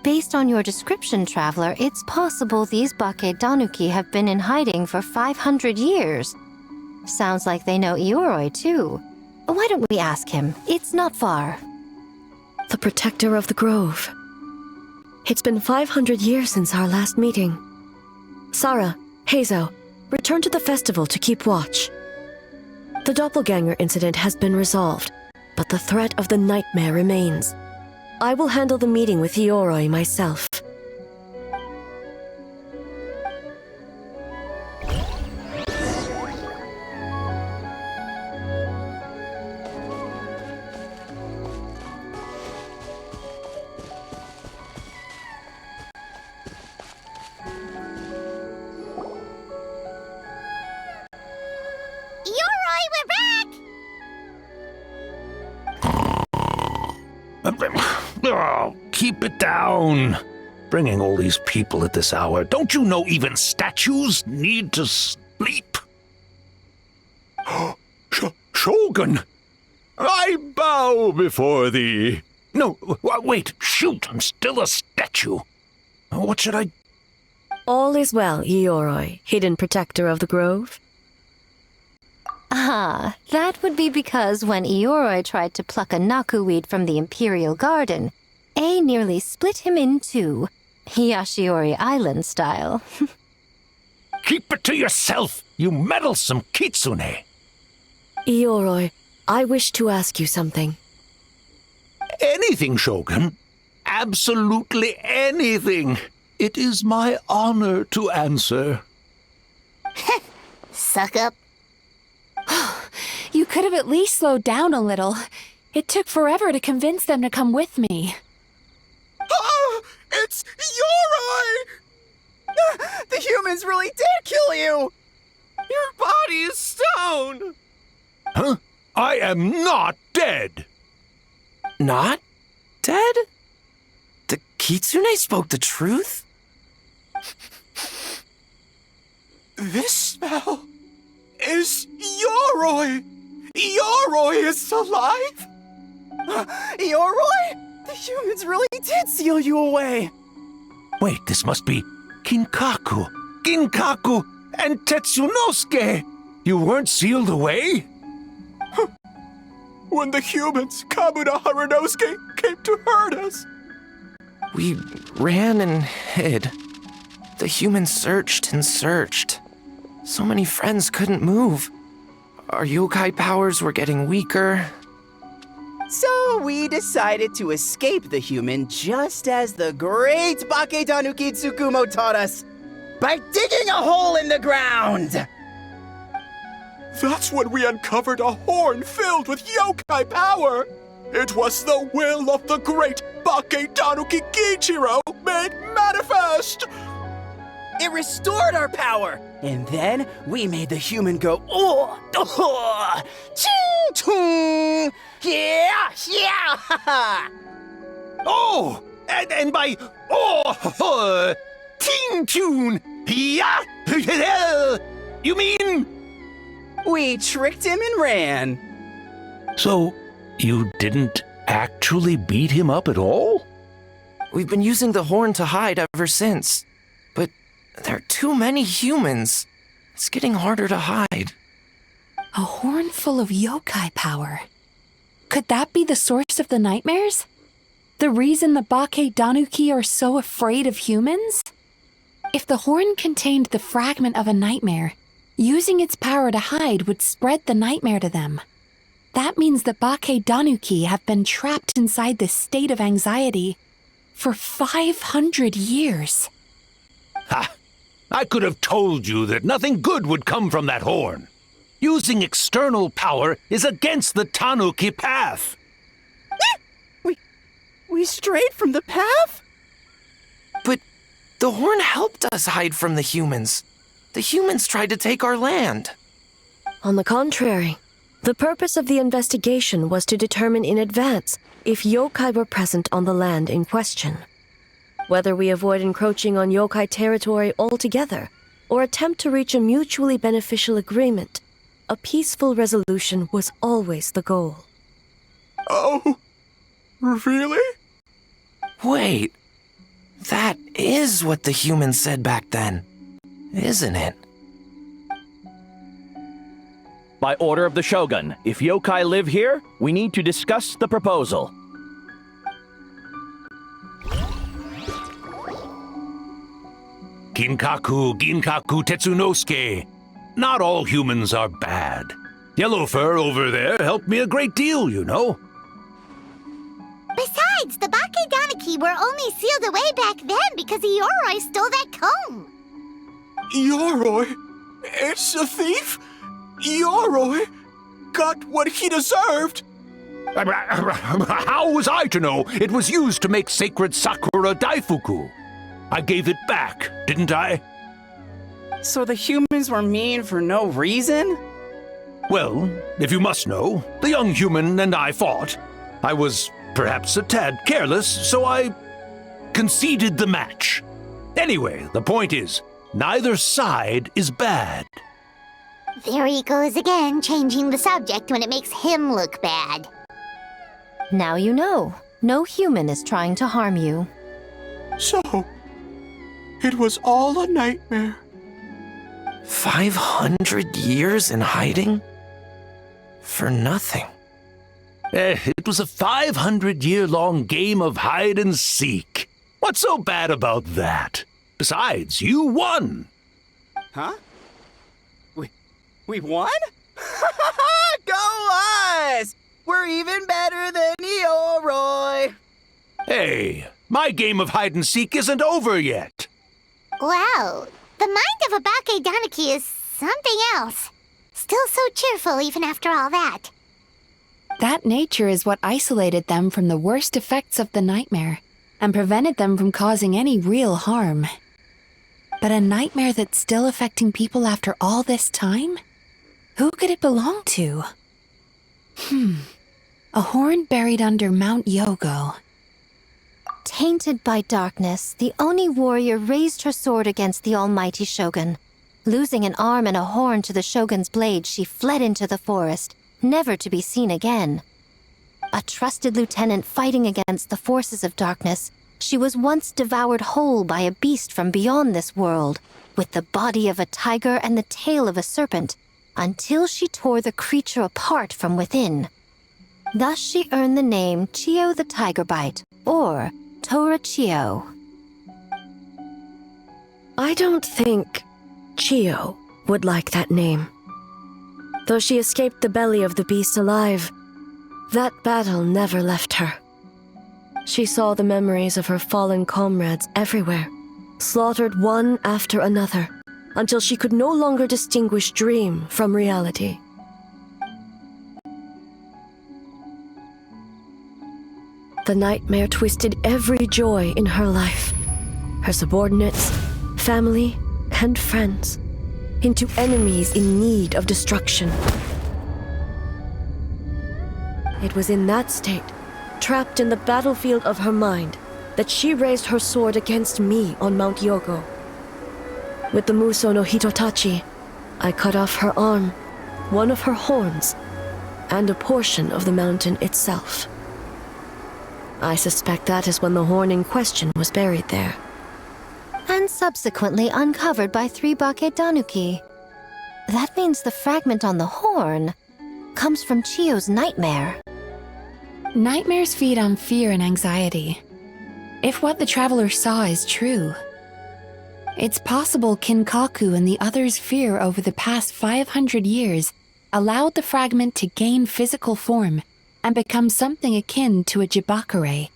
Based on your description, Traveler, it's possible these Bake Danuki have been in hiding for 500 years. Sounds like they know Ioroi, too. Why don't we ask him? It's not far. The protector of the grove. It's been 500 years since our last meeting. Sarah, Heizo, return to the festival to keep watch. The doppelganger incident has been resolved, but the threat of the nightmare remains. I will handle the meeting with Ioroi myself. Oh, keep it down. Bringing all these people at this hour. Don't you know even statues need to sleep? Shogun! I bow before thee. No, wait, shoot, I'm still a statue. What should I... All is well, Ioroi, hidden protector of the grove. Ah, that would be because when Ioroi tried to pluck a Nakuweed from the Imperial Garden, A nearly split him in two, Yashiori Island style. Keep it to yourself, you meddlesome kitsune! Ioroi, I wish to ask you something. Anything, Shogun. Absolutely anything. It is my honor to answer. Suck up. You could have at least slowed down a little. It took forever to convince them to come with me. Oh, it's Ioroi! The humans really did kill you! Your body is stone! Huh? I am not dead! Not dead? The kitsune spoke the truth? This smell is Ioroi! Ioroi is alive? Ioroi? The humans really did seal you away! Wait, this must be Kinkaku, Ginkaku, and Tetsunosuke! You weren't sealed away? When the humans, Kabuda Harunosuke, came to hurt us. We ran and hid. The humans searched and searched. So many friends couldn't move. Our yokai powers were getting weaker. So we decided to escape the human just as the great Baketanuki Tsukumo taught us, by digging a hole in the ground! That's when we uncovered a horn filled with yokai power! It was the will of the great Baketanuki Gichiro made manifest! It restored our power! And then we made the human go, oh, ching, chung, yeah, yeah, ha, ha. Oh, and by ting tune, yeah, You mean? We tricked him and ran. So, you didn't actually beat him up at all? We've been using the horn to hide ever since. But there are too many humans. It's getting harder to hide. A horn full of yokai power. Could that be the source of the nightmares? The reason the Bakedanuki are so afraid of humans? If the horn contained the fragment of a nightmare, using its power to hide would spread the nightmare to them. That means the Bakedanuki have been trapped inside this state of anxiety for 500 years. Ha! I could have told you that nothing good would come from that horn. Using external power is against the Tanuki path. We strayed from the path? But the horn helped us hide from the humans. The humans tried to take our land. On the contrary, the purpose of the investigation was to determine in advance if yokai were present on the land in question. Whether we avoid encroaching on yokai territory altogether or attempt to reach a mutually beneficial agreement, a peaceful resolution was always the goal. Oh, really? Wait, that is what the humans said back then, isn't it? By order of the Shogun, if yokai live here, we need to discuss the proposal. Ginkaku Tetsunosuke. Not all humans are bad. Yellowfur over there helped me a great deal, you know. Besides, the Bakedanuki were only sealed away back then because Yoroi stole that comb. Yoroi? It's a thief? Yoroi got what he deserved. How was I to know it was used to make sacred Sakura Daifuku? I gave it back, didn't I? So the humans were mean for no reason? Well, if you must know, the young human and I fought. I was perhaps a tad careless, so I conceded the match. Anyway, the point is, neither side is bad. There he goes again, changing the subject when it makes him look bad. Now you know. No human is trying to harm you. So, it was all a nightmare. 500 years in hiding? For nothing. It was a 500-year-long game of hide and seek. What's so bad about that? Besides, you won. Huh? We won? Go us! We're even better than Yoroi! Hey, my game of hide and seek isn't over yet. Wow, the mind of a Bakedanuki is something else. Still so cheerful even after all that. That nature is what isolated them from the worst effects of the nightmare and prevented them from causing any real harm. But a nightmare that's still affecting people after all this time? Who could it belong to? A horn buried under Mount Yogo. Tainted by darkness, the Oni warrior raised her sword against the almighty Shogun. Losing an arm and a horn to the Shogun's blade, she fled into the forest, never to be seen again. A trusted lieutenant fighting against the forces of darkness, she was once devoured whole by a beast from beyond this world, with the body of a tiger and the tail of a serpent, until she tore the creature apart from within. Thus she earned the name Chiyo the Tigerbite, or Tora Chiyo. I don't think Chiyo would like that name. Though she escaped the belly of the beast alive, that battle never left her. She saw the memories of her fallen comrades everywhere, slaughtered one after another, until she could no longer distinguish dream from reality. The nightmare twisted every joy in her life, her subordinates, family, and friends, into enemies in need of destruction. It was in that state, trapped in the battlefield of her mind, that she raised her sword against me on Mount Yogo. With the Muso no Hitotachi, I cut off her arm, one of her horns, and a portion of the mountain itself. I suspect that is when the horn in question was buried there. And subsequently uncovered by 3 Bake Danuki. That means the fragment on the horn comes from Chiyo's nightmare. Nightmares feed on fear and anxiety. If what the traveler saw is true, it's possible Kinkaku and the others' fear over the past 500 years allowed the fragment to gain physical form and become something akin to a Jibakure,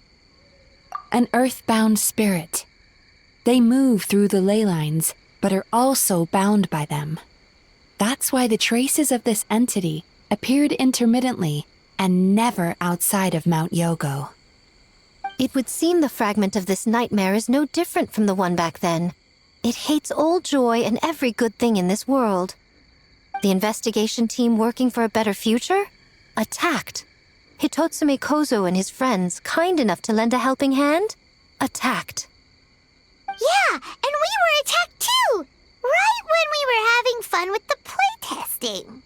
an earthbound spirit. They move through the ley lines, but are also bound by them. That's why the traces of this entity appeared intermittently and never outside of Mount Yogo. It would seem the fragment of this nightmare is no different from the one back then. It hates all joy and every good thing in this world. The investigation team working for a better future? Attacked. Hitotsume Kozo and his friends, kind enough to lend a helping hand? Attacked. Yeah, and we were attacked too! Right when we were having fun with the playtesting.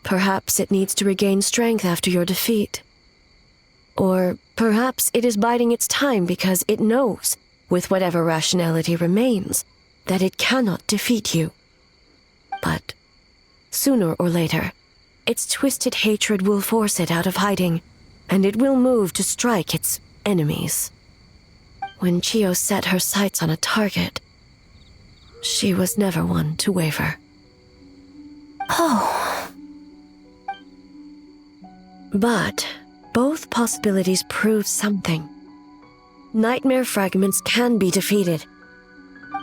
Perhaps it needs to regain strength after your defeat. Or perhaps it is biding its time because it knows, with whatever rationality remains, that it cannot defeat you. But sooner or later, its twisted hatred will force it out of hiding, and it will move to strike its enemies. When Chiyo set her sights on a target, she was never one to waver. Oh. But both possibilities prove something. Nightmare fragments can be defeated,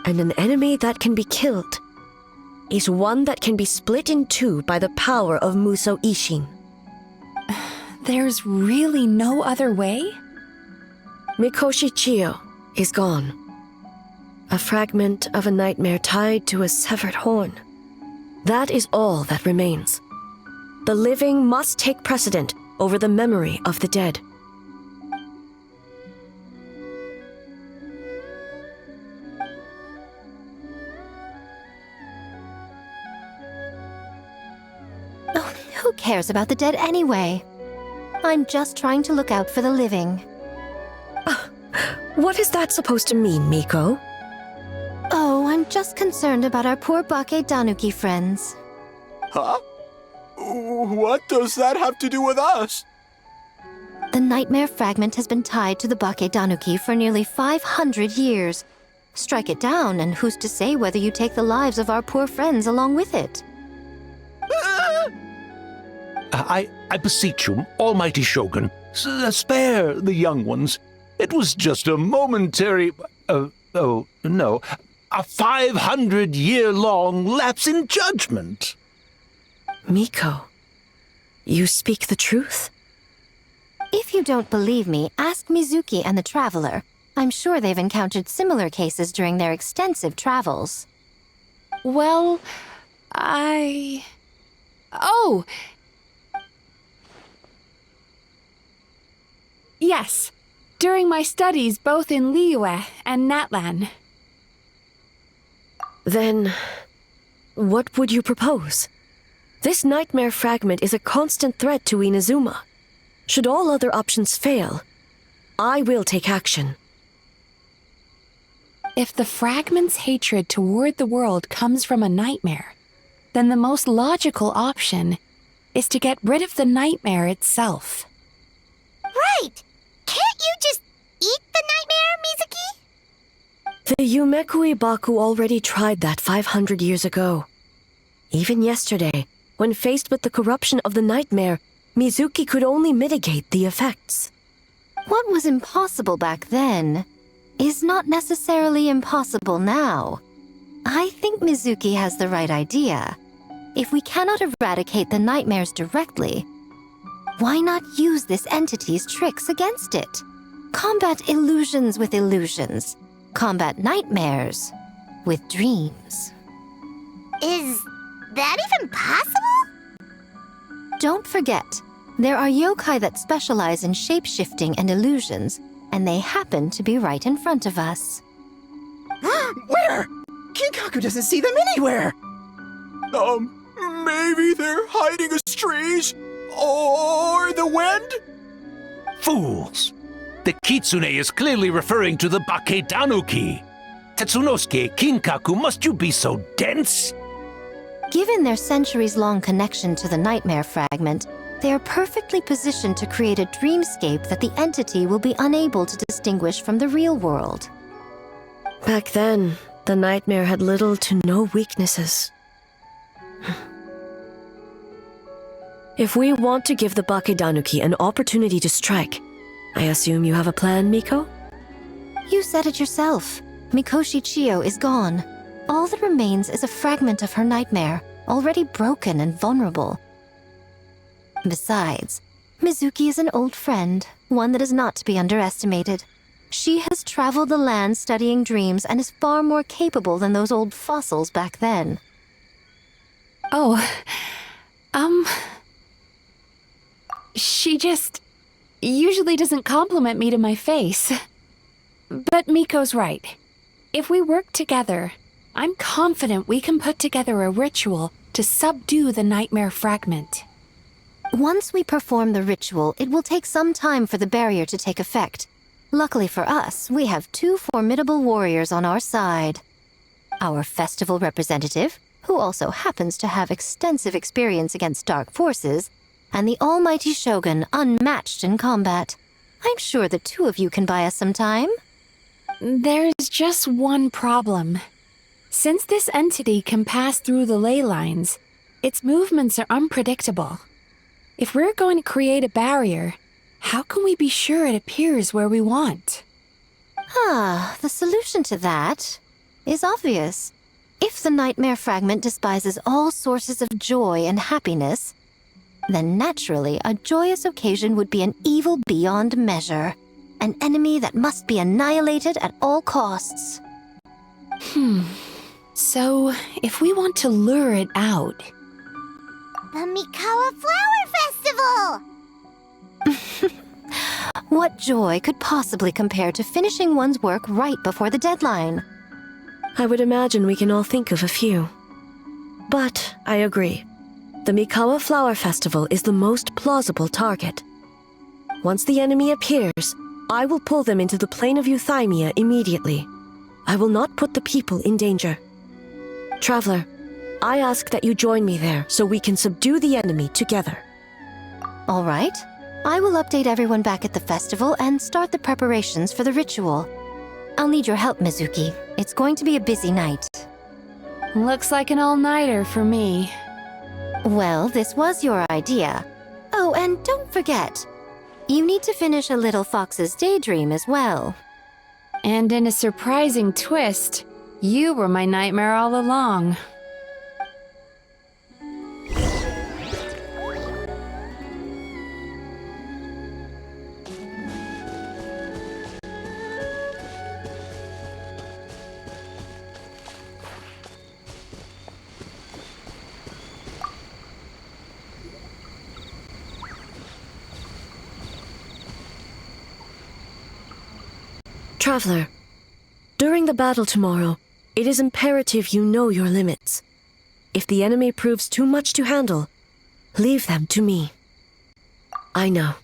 and an enemy that can be killed is one that can be split in two by the power of Muso Ishin. There's really no other way? Mikoshi Chiyo is gone. A fragment of a nightmare tied to a severed horn. That is all that remains. The living must take precedent over the memory of the dead. Oh, who cares about the dead anyway? I'm just trying to look out for the living. What is that supposed to mean, Miko? Oh, I'm just concerned about our poor Bake Danuki friends. Huh? What does that have to do with us? The nightmare fragment has been tied to the Bake Danuki for nearly 500 years. Strike it down, and who's to say whether you take the lives of our poor friends along with it? I beseech you, almighty Shogun, spare the young ones. It was just a momentary... a 500-year-long lapse in judgment. Miko, you speak the truth? If you don't believe me, ask Mizuki and the Traveler. I'm sure they've encountered similar cases during their extensive travels. Well, Oh! Yes, during my studies both in Liyue and Natlan. Then, what would you propose? This nightmare fragment is a constant threat to Inazuma. Should all other options fail, I will take action. If the fragment's hatred toward the world comes from a nightmare, then the most logical option is to get rid of the nightmare itself. Right! Can't you just eat the nightmare, Mizuki? The Yumekui Baku already tried that 500 years ago. Even yesterday, when faced with the corruption of the nightmare, Mizuki could only mitigate the effects. What was impossible back then is not necessarily impossible now. I think Mizuki has the right idea. If we cannot eradicate the nightmares directly, why not use this entity's tricks against it? Combat illusions with illusions. Combat nightmares with dreams. Is that even possible? Don't forget, there are yokai that specialize in shape-shifting and illusions, and they happen to be right in front of us. Where? Kinkaku doesn't see them anywhere! Maybe they're hiding us trees? Or the wind? Fools! The kitsune is clearly referring to the Baketanuki. Tetsunosuke, Kinkaku, must you be so dense? Given their centuries-long connection to the nightmare fragment, they are perfectly positioned to create a dreamscape that the entity will be unable to distinguish from the real world. Back then, the nightmare had little to no weaknesses. If we want to give the Bakedanuki an opportunity to strike, I assume you have a plan, Miko? You said it yourself. Mikoshi Chiyo is gone. All that remains is a fragment of her nightmare, already broken and vulnerable. Besides, Mizuki is an old friend, one that is not to be underestimated. She has traveled the land studying dreams and is far more capable than those old fossils back then. Oh, she just usually doesn't compliment me to my face. But Miko's right. If we work together, I'm confident we can put together a ritual to subdue the nightmare fragment. Once we perform the ritual, it will take some time for the barrier to take effect. Luckily for us, we have two formidable warriors on our side. Our festival representative, who also happens to have extensive experience against dark forces, and the almighty Shogun, unmatched in combat. I'm sure the two of you can buy us some time. There's just one problem. Since this entity can pass through the ley lines, its movements are unpredictable. If we're going to create a barrier, how can we be sure it appears where we want? The solution to that is obvious. If the nightmare fragment despises all sources of joy and happiness, then naturally a joyous occasion would be an evil beyond measure. An enemy that must be annihilated at all costs. So, if we want to lure it out... The Mikawa Flower Festival! What joy could possibly compare to finishing one's work right before the deadline? I would imagine we can all think of a few. But I agree. The Mikawa Flower Festival is the most plausible target. Once the enemy appears, I will pull them into the plane of Euthymia immediately. I will not put the people in danger. Traveler, I ask that you join me there so we can subdue the enemy together. All right. I will update everyone back at the festival and start the preparations for the ritual. I'll need your help, Mizuki. It's going to be a busy night. Looks like an all-nighter for me. Well, this was your idea. Oh, and don't forget, you need to finish a little fox's daydream as well. And in a surprising twist, you were my nightmare all along. Traveler, during the battle tomorrow, it is imperative you know your limits. If the enemy proves too much to handle, leave them to me. I know.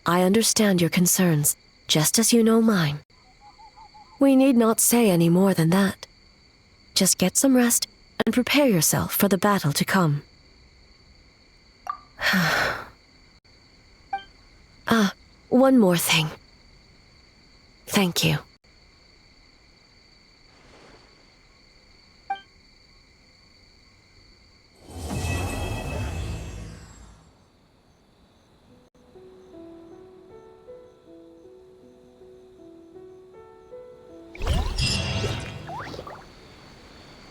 I understand your concerns, just as you know mine. We need not say any more than that. Just get some rest and prepare yourself for the battle to come. One more thing. Thank you.